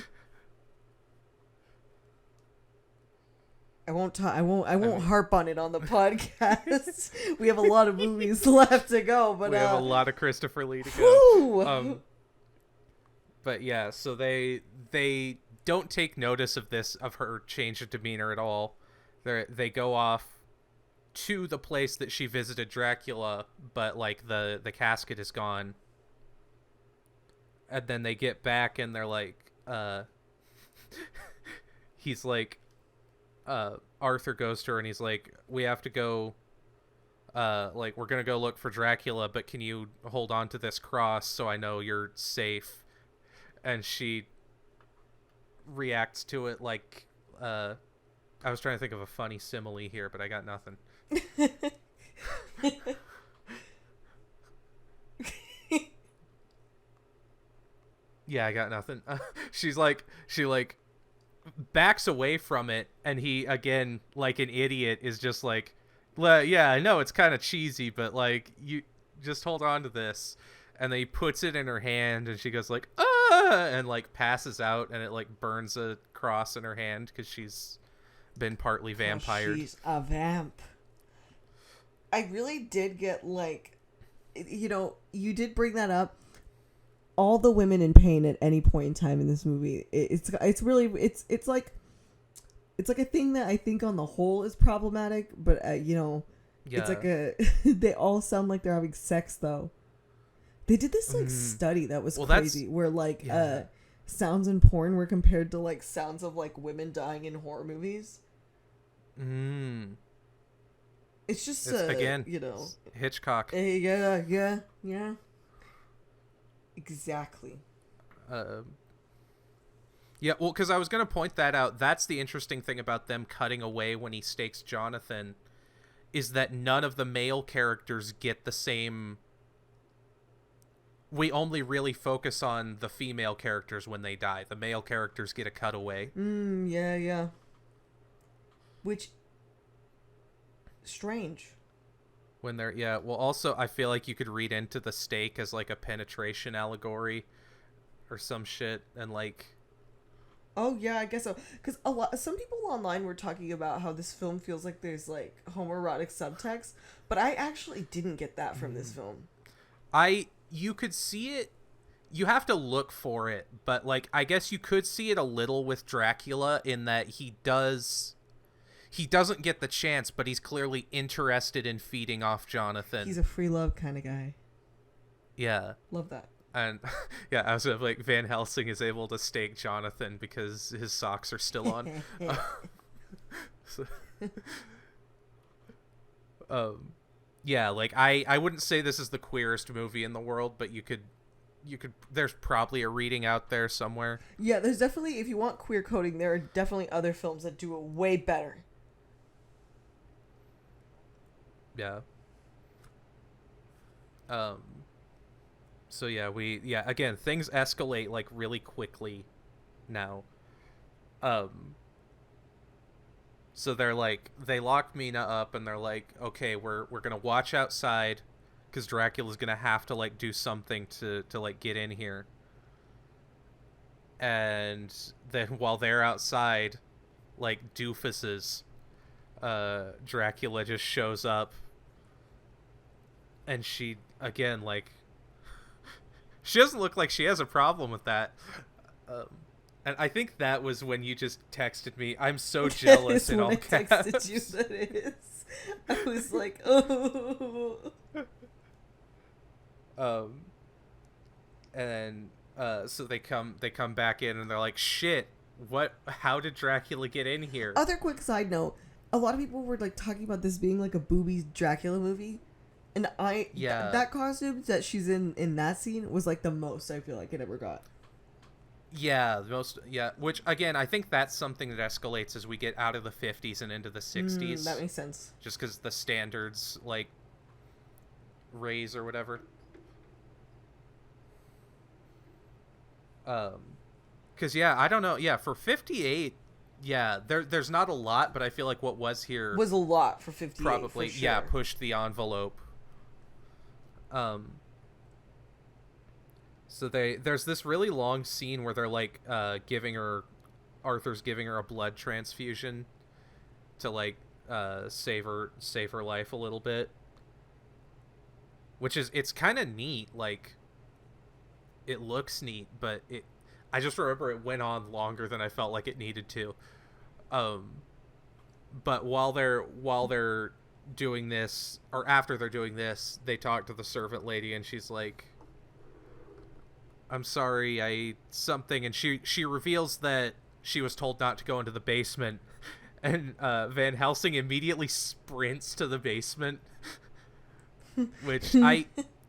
I won't harp on it on the podcast. We have a lot of movies left to go, but we have a lot of Christopher Lee to go. But yeah, so they don't take notice of her change of demeanor at all. They go off to the place that she visited Dracula, but like the casket is gone. And then they get back and they're like, he's like, Arthur goes to her and he's like, we have to go, like, we're gonna go look for Dracula, but can you hold on to this cross so I know you're safe? And she reacts to it like, I was trying to think of a funny simile here, but I got nothing. Yeah, I got nothing. She backs away from it, and he, again, like an idiot, is just like, yeah, I know it's kind of cheesy, but like, you just hold on to this. And then he puts it in her hand, and she goes like, ah, and like passes out, and it like burns a cross in her hand because she's been partly vampired. She's a vamp. I really did get, like, you know, you did bring that up. All the women in pain at any point in time in this movie, it's like a thing that I think on the whole is problematic, but you know, yeah. It's like they all sound like they're having sex though. They did this like study that was crazy, where like sounds in porn were compared to like sounds of like women dying in horror movies. It's just again, you know, Hitchcock. Yeah. Exactly. Yeah, well, because I was going to point that out. That's the interesting thing about them cutting away when he stakes Jonathan, is that none of the male characters get the same... We only really focus on the female characters when they die. The male characters get a cutaway. Yeah. Which... strange. When they're... Yeah, well, also, I feel like you could read into the stake as, like, a penetration allegory or some shit, and, like... Oh, yeah, I guess so. Because some people online were talking about how this film feels like there's, like, homoerotic subtext, but I actually didn't get that from this film. You could see it. You have to look for it, but like I guess you could see it a little with Dracula in that he doesn't get the chance, but he's clearly interested in feeding off Jonathan. He's a free love kind of guy. Yeah. Love that. And yeah, I was like Van Helsing is able to stake Jonathan because his socks are still on. So, yeah, like I wouldn't say this is the queerest movie in the world, but you could there's probably a reading out there somewhere. Yeah, there's definitely, if you want queer coding, there are definitely other films that do it way better. Yeah. So yeah, again, things escalate like really quickly now. So they're like, they lock Mina up and they're like, okay, we're gonna watch outside because Dracula's gonna have to like do something to like get in here. And then while they're outside, like doofuses, Dracula just shows up, and she again like she doesn't look like she has a problem with that. And I think that was when you just texted me, I'm so jealous in all caps. I texted you that is. I was like, oh. And so they come back in and they're like, shit, how did Dracula get in here? Other quick side note, a lot of people were like talking about this being like a boobies Dracula movie. And that costume that she's in that scene was like the most I feel like it ever got. Yeah, which again, I think that's something that escalates as we get out of the 50s and into the 60s. That makes sense. Just because the standards like raise or whatever. Because I don't know. Yeah, for 58, there's not a lot, but I feel like what was here was a lot for 58. Probably, for sure. Pushed the envelope. So there's this really long scene where they're like Arthur's giving her a blood transfusion to like save her life a little bit, which it's kind of neat. Like it looks neat, but I just remember it went on longer than I felt like it needed to. But while they're doing this, or after they're doing this, they talk to the servant lady and she's like, I'm sorry, I ate something, and she reveals that she was told not to go into the basement, and Van Helsing immediately sprints to the basement, which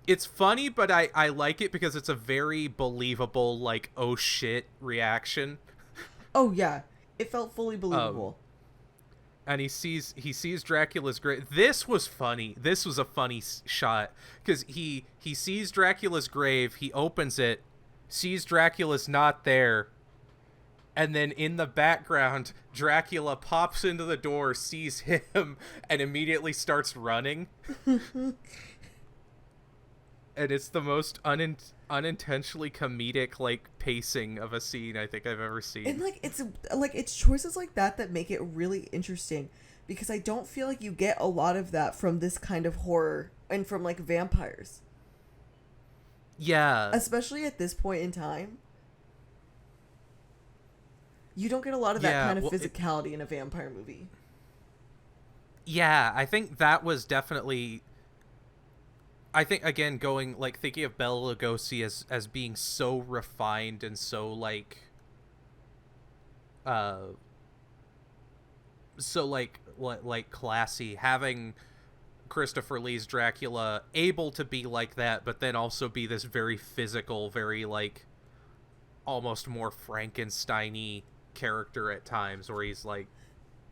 it's funny, but I like it because it's a very believable, like, oh shit reaction. Oh yeah, it felt fully believable. And he sees Dracula's grave. This was funny. This was a funny shot because he sees Dracula's grave. He opens it, sees Dracula's not there, and then in the background, Dracula pops into the door, sees him, and immediately starts running. And it's the most unintentionally comedic like pacing of a scene I think I've ever seen. And it's choices like that make it really interesting, because I don't feel like you get a lot of that from this kind of horror and from like vampires. Yeah. Especially at this point in time. You don't get a lot of that kind of physicality in a vampire movie. Yeah, I think that was definitely... I think, again, thinking of Bela Lugosi as being so refined and so, like... classy, having Christopher Lee's Dracula able to be like that, but then also be this very physical, very, like, almost more Frankenstein-y character at times, where he's, like,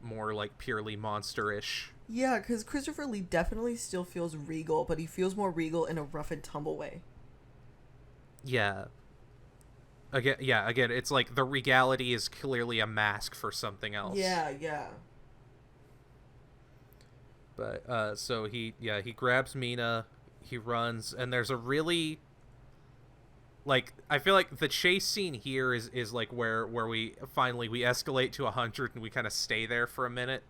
more, like, purely monsterish. Yeah, because Christopher Lee definitely still feels regal, but he feels more regal in a rough and tumble way. Yeah. Again, it's like the regality is clearly a mask for something else. Yeah. But, so he grabs Mina, he runs, and there's a really... Like, I feel like the chase scene here is like where we escalate to 100 and we kind of stay there for a minute.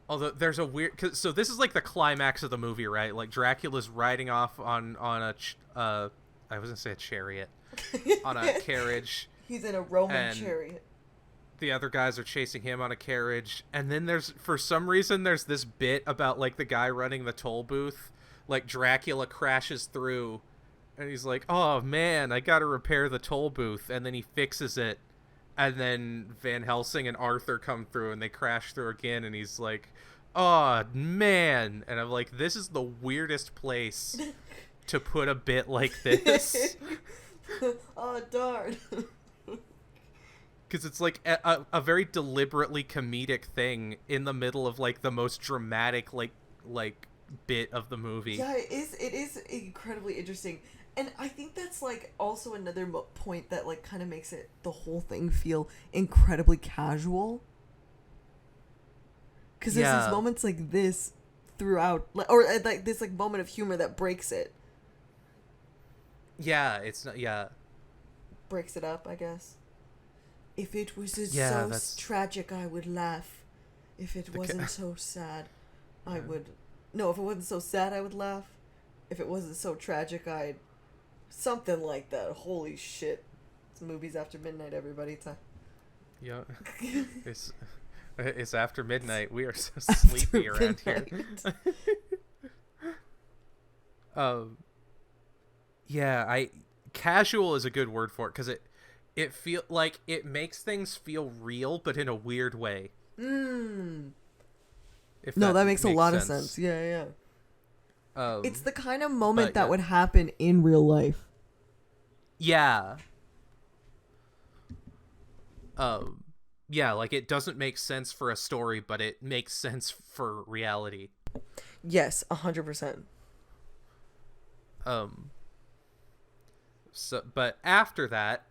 Although there's a weird, so this is like the climax of the movie, right? Like Dracula's riding off on I was gonna say a chariot, on a carriage. He's in a Roman chariot. The other guys are chasing him on a carriage, and then for some reason there's this bit about like the guy running the toll booth, like Dracula crashes through, and he's like, "Oh man, I gotta repair the toll booth," and then he fixes it, and then Van Helsing and Arthur come through, and they crash through again, and he's like, "Oh man," and I'm like, this is the weirdest place to put a bit like this. Oh darn. Because it's like a very deliberately comedic thing in the middle of like the most dramatic like bit of the movie. Yeah, it is incredibly interesting, and I think that's like also another point that like kind of makes it the whole thing feel incredibly casual. Because there's these moments like this throughout, or like this like moment of humor that breaks it. Yeah, it's not. Yeah, breaks it up, I guess. If it was so tragic, I would laugh. If it wasn't so sad, I would... No, if it wasn't so sad, I would laugh. If it wasn't so tragic, I'd... Something like that. Holy shit. It's movies after midnight, everybody. Yeah. It's after midnight. We are so sleepy around here. Yeah, casual is a good word for it, because it feel like it makes things feel real, but in a weird way. No, that makes a lot of sense. Yeah. It's the kind of moment that would happen in real life. Yeah. Yeah, like it doesn't make sense for a story, but it makes sense for reality. Yes, 100%. So, but after that,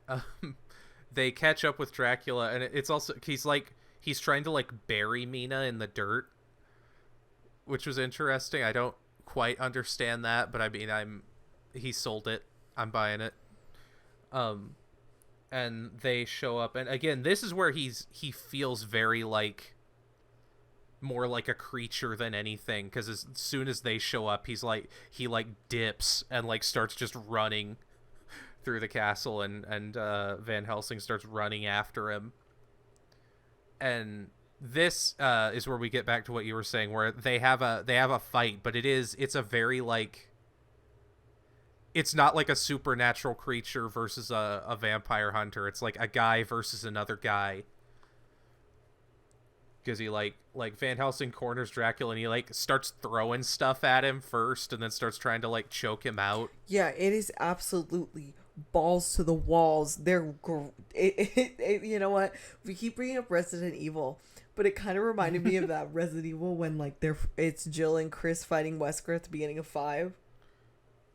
they catch up with Dracula, and it's also he's trying to like bury Mina in the dirt, which was interesting. I don't quite understand that, but I mean, he sold it. I'm buying it. And they show up, and again, this is where he feels very like more like a creature than anything, because as soon as they show up, he dips and like starts just running through the castle, and Van Helsing starts running after him. And this is where we get back to what you were saying, where they have a fight, but it's a very like, it's not like a supernatural creature versus a vampire hunter. It's like a guy versus another guy. Because he like Van Helsing corners Dracula, and he like starts throwing stuff at him first, and then starts trying to like choke him out. Yeah, it is absolutely balls to the walls. They're you know what? We keep bringing up Resident Evil, but it kind of reminded me of that Resident Evil when like it's Jill and Chris fighting Wesker at the beginning of 5.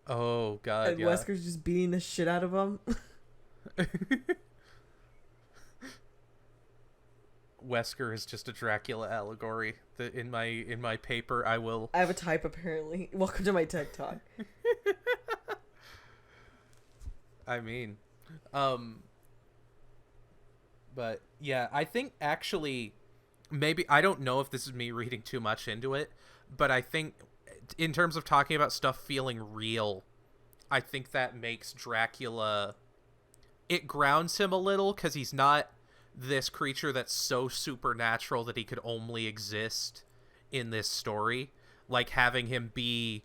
Oh god, and Wesker's just beating the shit out of him. Wesker is just a Dracula allegory. In my paper, I have a type, apparently. Welcome to my TikTok. I mean, but yeah, I think actually, maybe, I don't know if this is me reading too much into it, but I think in terms of talking about stuff feeling real, I think that makes Dracula, it grounds him a little, because he's not this creature that's so supernatural that he could only exist in this story. Like having him be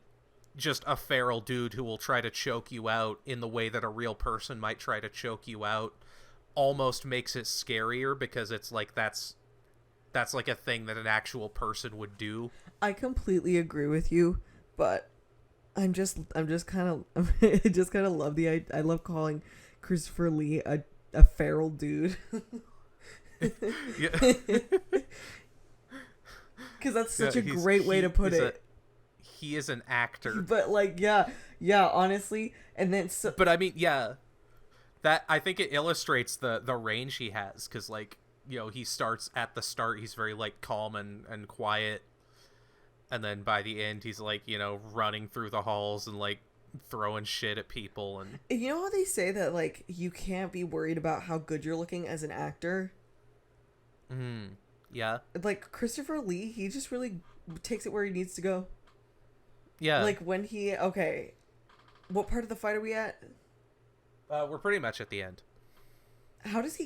just a feral dude who will try to choke you out in the way that a real person might try to choke you out almost makes it scarier, because it's like that's like a thing that an actual person would do. I completely agree with you, but I'm just kind of I just kind of love I love calling Christopher Lee a feral dude. Yeah. Because that's such a great way to put it. He is an actor. But like, yeah, honestly, and then but I mean, yeah, that, I think it illustrates the range he has, because like, you know, he starts at the start, he's very like calm and quiet, and then by the end he's like, you know, running through the halls and like throwing shit at people. And you know how they say that like you can't be worried about how good you're looking as an actor? Yeah. Like, Christopher Lee, he just really takes it where he needs to go. Yeah. Like, when he... Okay. What part of the fight are we at? We're pretty much at the end. How does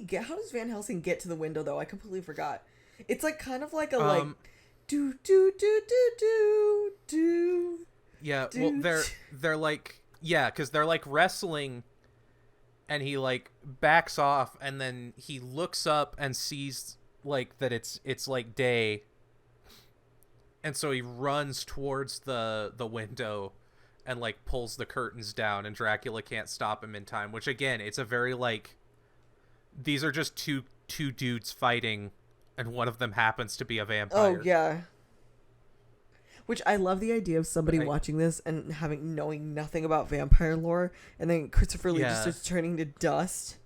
Van Helsing get to the window, though? I completely forgot. It's like kind of like a like do do do do do do. Yeah, well they're like, yeah, cuz they're like wrestling, and he like backs off, and then he looks up and sees like that it's like day. And so he runs towards the window and like pulls the curtains down, and Dracula can't stop him in time, which again, it's a very like, these are just two dudes fighting, and one of them happens to be a vampire. Oh yeah. Which I love the idea of somebody watching this and knowing nothing about vampire lore, and then Christopher Lee just starts turning to dust.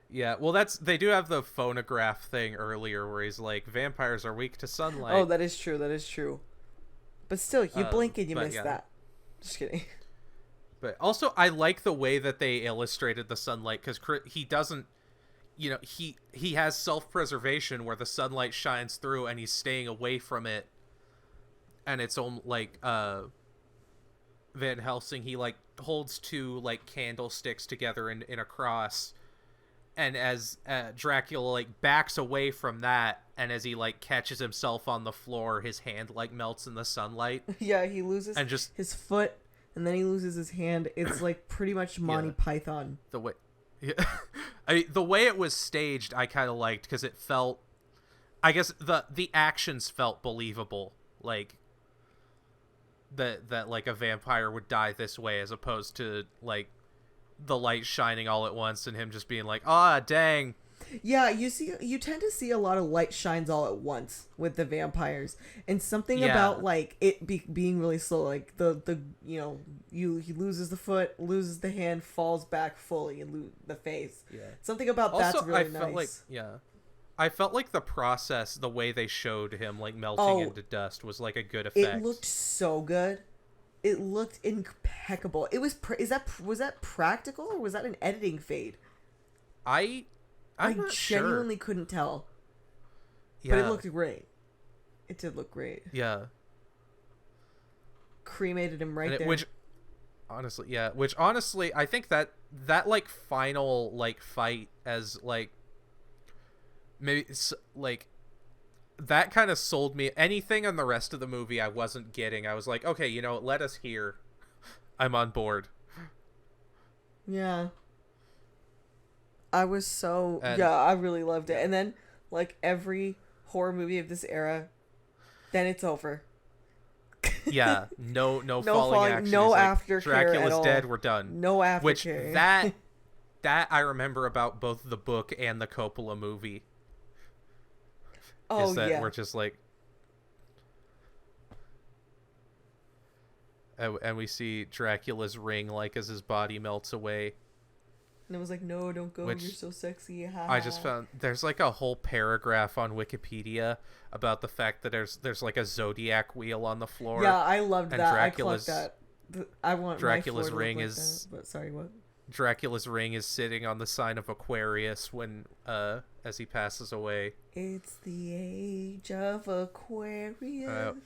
Yeah, well, they do have the phonograph thing earlier where he's like, vampires are weak to sunlight. Oh, that is true. But still, you blink and you miss that. Just kidding. But also, I like the way that they illustrated the sunlight, because he doesn't, you know, he has self-preservation where the sunlight shines through and he's staying away from it. And it's like, Van Helsing, he like holds two like candlesticks together in a cross. And as Dracula like backs away from that, and as he like catches himself on the floor, his hand like melts in the sunlight. Yeah, he loses his foot, and then he loses his hand. It's like pretty much Monty Python. The way, the way it was staged, I kind of liked, because it felt, I guess the actions felt believable, like that like a vampire would die this way, as opposed to like the light shining all at once and him just being like, ah, dang. Yeah, you tend to see a lot of light shines all at once with the vampires, and something about like it being really slow, like the you know, he loses the foot, loses the hand, falls back fully, and the face. Yeah, something about also, that's really felt nice. Like, I felt like the process, the way they showed him like melting into dust, was like a good effect. It looked so good. It looked impeccable. It was was that practical, or was that an editing fade? I genuinely couldn't tell. Yeah. But it looked great. It did look great. Yeah. Cremated him right there. Which honestly, I think that like final like fight, as like maybe like that kind of sold me. Anything on the rest of the movie I wasn't getting. I was like, okay, you know, let us hear. I'm on board. Yeah. I was I really loved it. And then, like every horror movie of this era, then it's over. Yeah, no falling action. No like, aftercare. Dracula's dead. We're done. No aftercare. Which that I remember about both the book and the Coppola movie. Oh, is that we're just like, and we see Dracula's ring like as his body melts away. And it was like, no, don't go. You're so sexy. Ha. I just found there's like a whole paragraph on Wikipedia about the fact that there's like a zodiac wheel on the floor. Yeah, I loved that. I clucked that. I want Dracula's ring like is. That, but sorry, what? Dracula's ring is sitting on the sign of Aquarius when as he passes away. It's the age of Aquarius.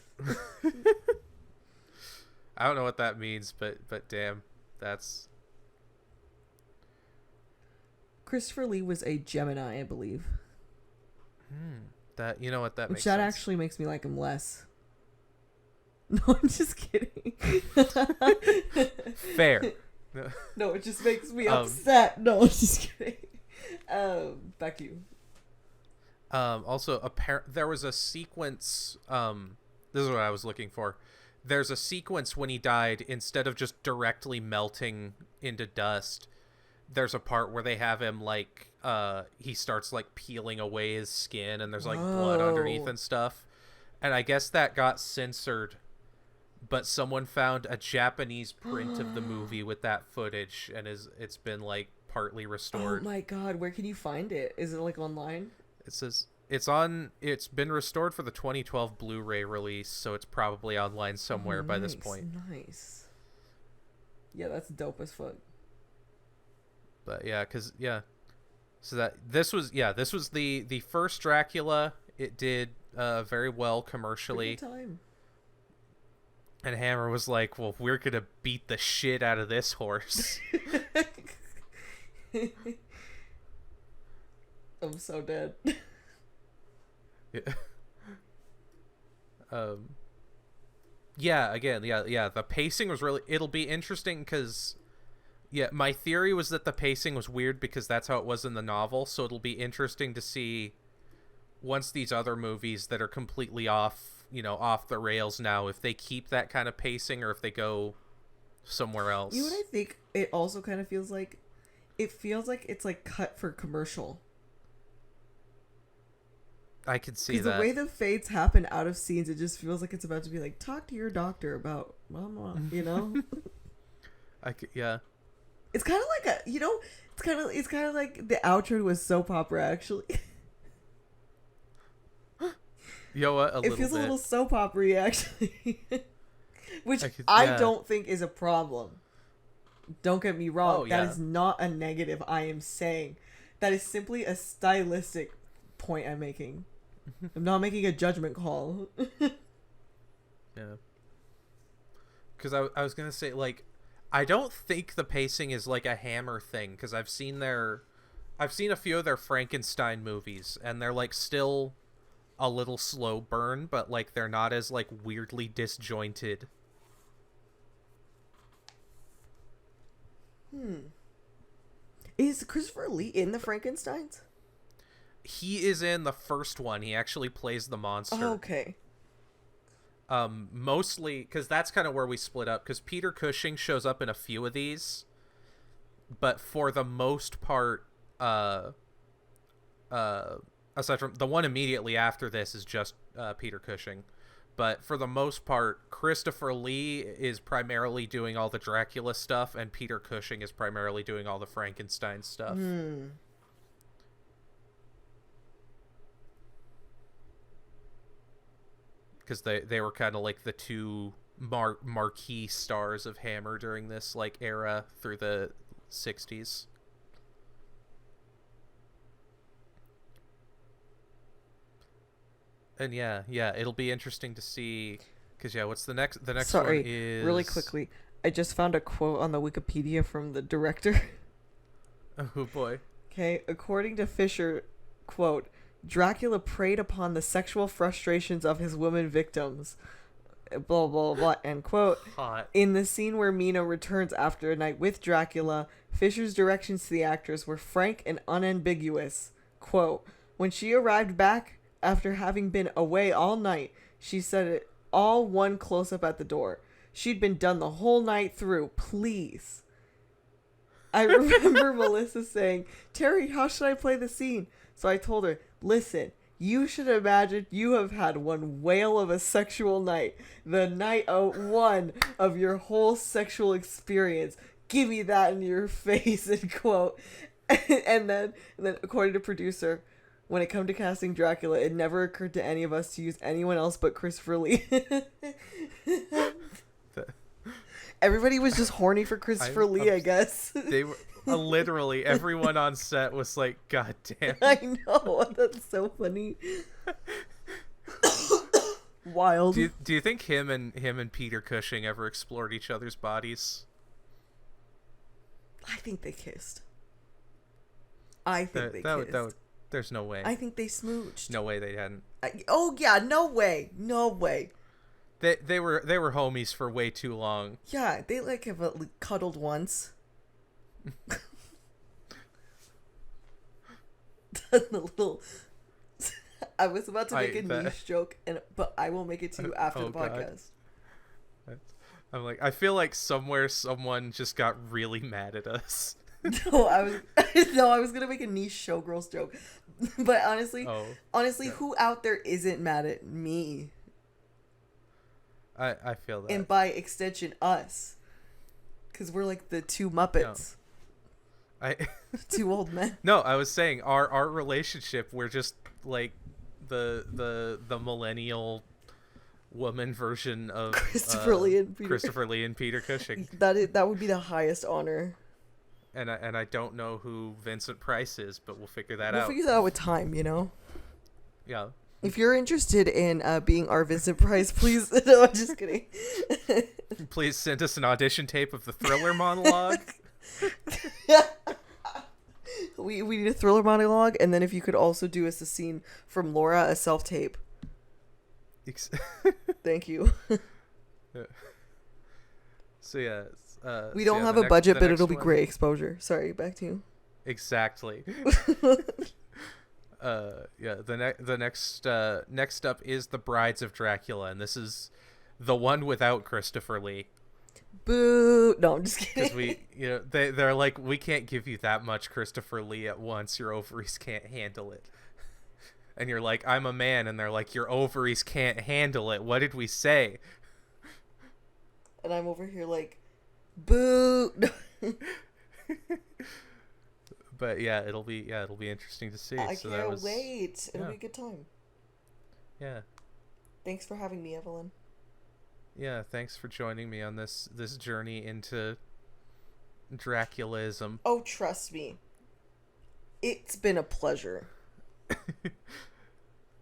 I don't know what that means, but damn, that's. Christopher Lee was a Gemini, I believe. That, you know what, that Which makes that sense. actually makes me like him less. No, I'm just kidding. Fair. No, it just makes me upset. No, I'm just kidding. Back to you. Also, there was a sequence. This is what I was looking for. There's a sequence when he died, instead of just directly melting into dust, there's a part where they have him like he starts like peeling away his skin, and there's like blood underneath and stuff. And I guess that got censored, but someone found a Japanese print of the movie with that footage, and it's been like partly restored. Oh my god, where can you find it? Is it like online? It says it's been restored for the 2012 Blu-ray release, so it's probably online somewhere by this point. Nice. Yeah, that's dope as fuck. But yeah, so that this was the first Dracula it did very well commercially. Pretty time. And Hammer was like, well, we're going to beat the shit out of this horse. I'm so dead. Yeah. Yeah, again, yeah, the pacing was really... It'll be interesting because... Yeah, my theory was that the pacing was weird because that's how it was in the novel, so it'll be interesting to see once these other movies that are completely off, off the rails now, if they keep that kind of pacing or if they go somewhere else. You know what I think it also kind of feels like? It feels like it's like cut for commercial. I could see that. Because the way the fades happen out of scenes, it just feels like it's about to be like, talk to your doctor about mama, Yeah. It's kind of like it's kind of like the outro was soap opera, actually. You know what? It feels a little soap opera-y, actually. Which yeah. I don't think is a problem. Don't get me wrong. Oh, yeah. That is not a negative I am saying. That is simply a stylistic point I'm making. I'm not making a judgment call. Yeah. Because I was going to say, like, I don't think the pacing is like a Hammer thing, because I've seen a few of their Frankenstein movies, and they're, like, still a little slow burn, but, like, they're not as, like, weirdly disjointed. Is Christopher Lee in the Frankensteins? He is in the first one. He actually plays the monster. Oh, okay. Mostly because that's kind of where we split up, because Peter Cushing shows up in a few of these, but for the most part, aside from the one immediately after this is just Peter Cushing, but for the most part, Christopher Lee is primarily doing all the Dracula stuff, and Peter Cushing is primarily doing all the Frankenstein stuff. Because they were kind of like the two marquee stars of Hammer during this like era through the 60s. And yeah, it'll be interesting to see, because what's the next one is... really quickly, I just found a quote on the Wikipedia from the director. Oh boy. Okay, according to Fisher, quote, Dracula preyed upon the sexual frustrations of his women victims, blah blah blah, end quote. Hot. In the scene where Mina returns after a night with Dracula, Fisher's directions to the actress were frank and unambiguous. Quote, when she arrived back after having been away all night, she said it all one close-up at the door. She'd been done the whole night through. Please. I remember Melissa saying, Terry, how should I play the scene? So I told her, listen, you should imagine you have had one whale of a sexual night. The night one of your whole sexual experience. Give me that in your face, end quote. And then according to producer, when it come to casting Dracula, it never occurred to any of us to use anyone else but Christopher Lee. Everybody was just horny for Christopher Lee, I guess. They were literally everyone on set was like, "God damn!" I know, that's so funny. Wild. Do you think him and Peter Cushing ever explored each other's bodies? I think they kissed. I think they kissed. There's no way. I think they smooched. No way they hadn't. Oh yeah, no way. They were homies for way too long. Yeah, they like have cuddled once. The little. I was about to make a niche joke, but I will make it to you after the podcast. God. I'm like, I feel like somewhere someone just got really mad at us. No, I was gonna make a niche showgirls joke, but honestly, who out there isn't mad at me? I feel that, and by extension, us, because we're like the two Muppets. No. Two old men. No, I was saying our relationship. We're just like the millennial woman version of Christopher Lee and Peter Cushing. That would be the highest honor. And I don't know who Vincent Price is, but we'll figure that out. We'll figure that out with time, you know? Yeah. If you're interested in being our Vincent Price, please. No, I'm just kidding. Please send us an audition tape of the Thriller monologue. We need a Thriller monologue, and then if you could also do us a scene from Laura, a self-tape. Thank you. Yeah. So yeah, we don't have a budget, but it'll be great exposure. Sorry, back to you. Exactly. Yeah. The next up is The Brides of Dracula, and this is the one without Christopher Lee. Boo! No, I'm just kidding. Because they're like, we can't give you that much Christopher Lee at once. Your ovaries can't handle it. And you're like, I'm a man, and they're like, your ovaries can't handle it. What did we say? And I'm over here like, boo! But yeah, it'll be interesting to see. I can't wait. It'll be a good time. Yeah. Thanks for having me, Evelyn. Yeah, thanks for joining me on this journey into Draculism. Oh, trust me. It's been a pleasure.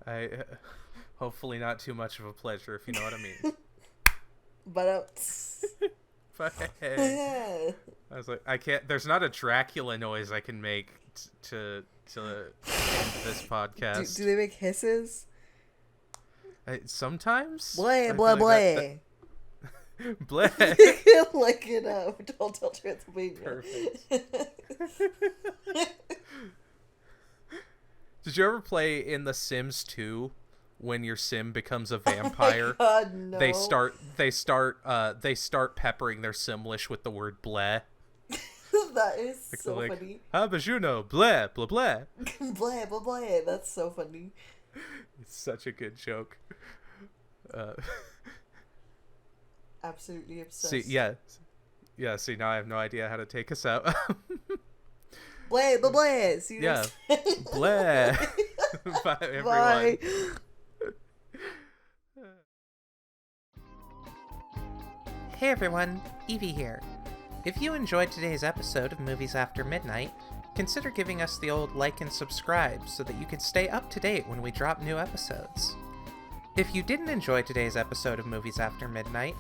I hopefully not too much of a pleasure, if you know what I mean. But I was like, I can't. There's not a Dracula noise I can make to end this podcast. Do they make hisses? Sometimes. Blah blah blah. Blah. Like in Hotel Transylvania. Perfect. Did you ever play in The Sims 2 when your sim becomes a vampire? Oh my God, no. They start peppering their Simlish with the word bleh. That is so funny. How about you know? Bleh, blah, blah. Blah, blah, blah. That's so funny. It's such a good joke. Absolutely obsessed. See, see, now I have no idea how to take us out. Blah, blah, blah. See, yeah. Blah. Bye, everyone. Bye. Hey everyone, Evie here. If you enjoyed today's episode of Movies After Midnight, consider giving us the old like and subscribe so that you can stay up to date when we drop new episodes. If you didn't enjoy today's episode of Movies After Midnight,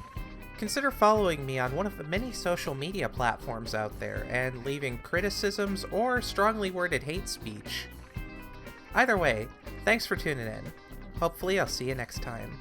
consider following me on one of the many social media platforms out there and leaving criticisms or strongly worded hate speech. Either way, thanks for tuning in. Hopefully I'll see you next time.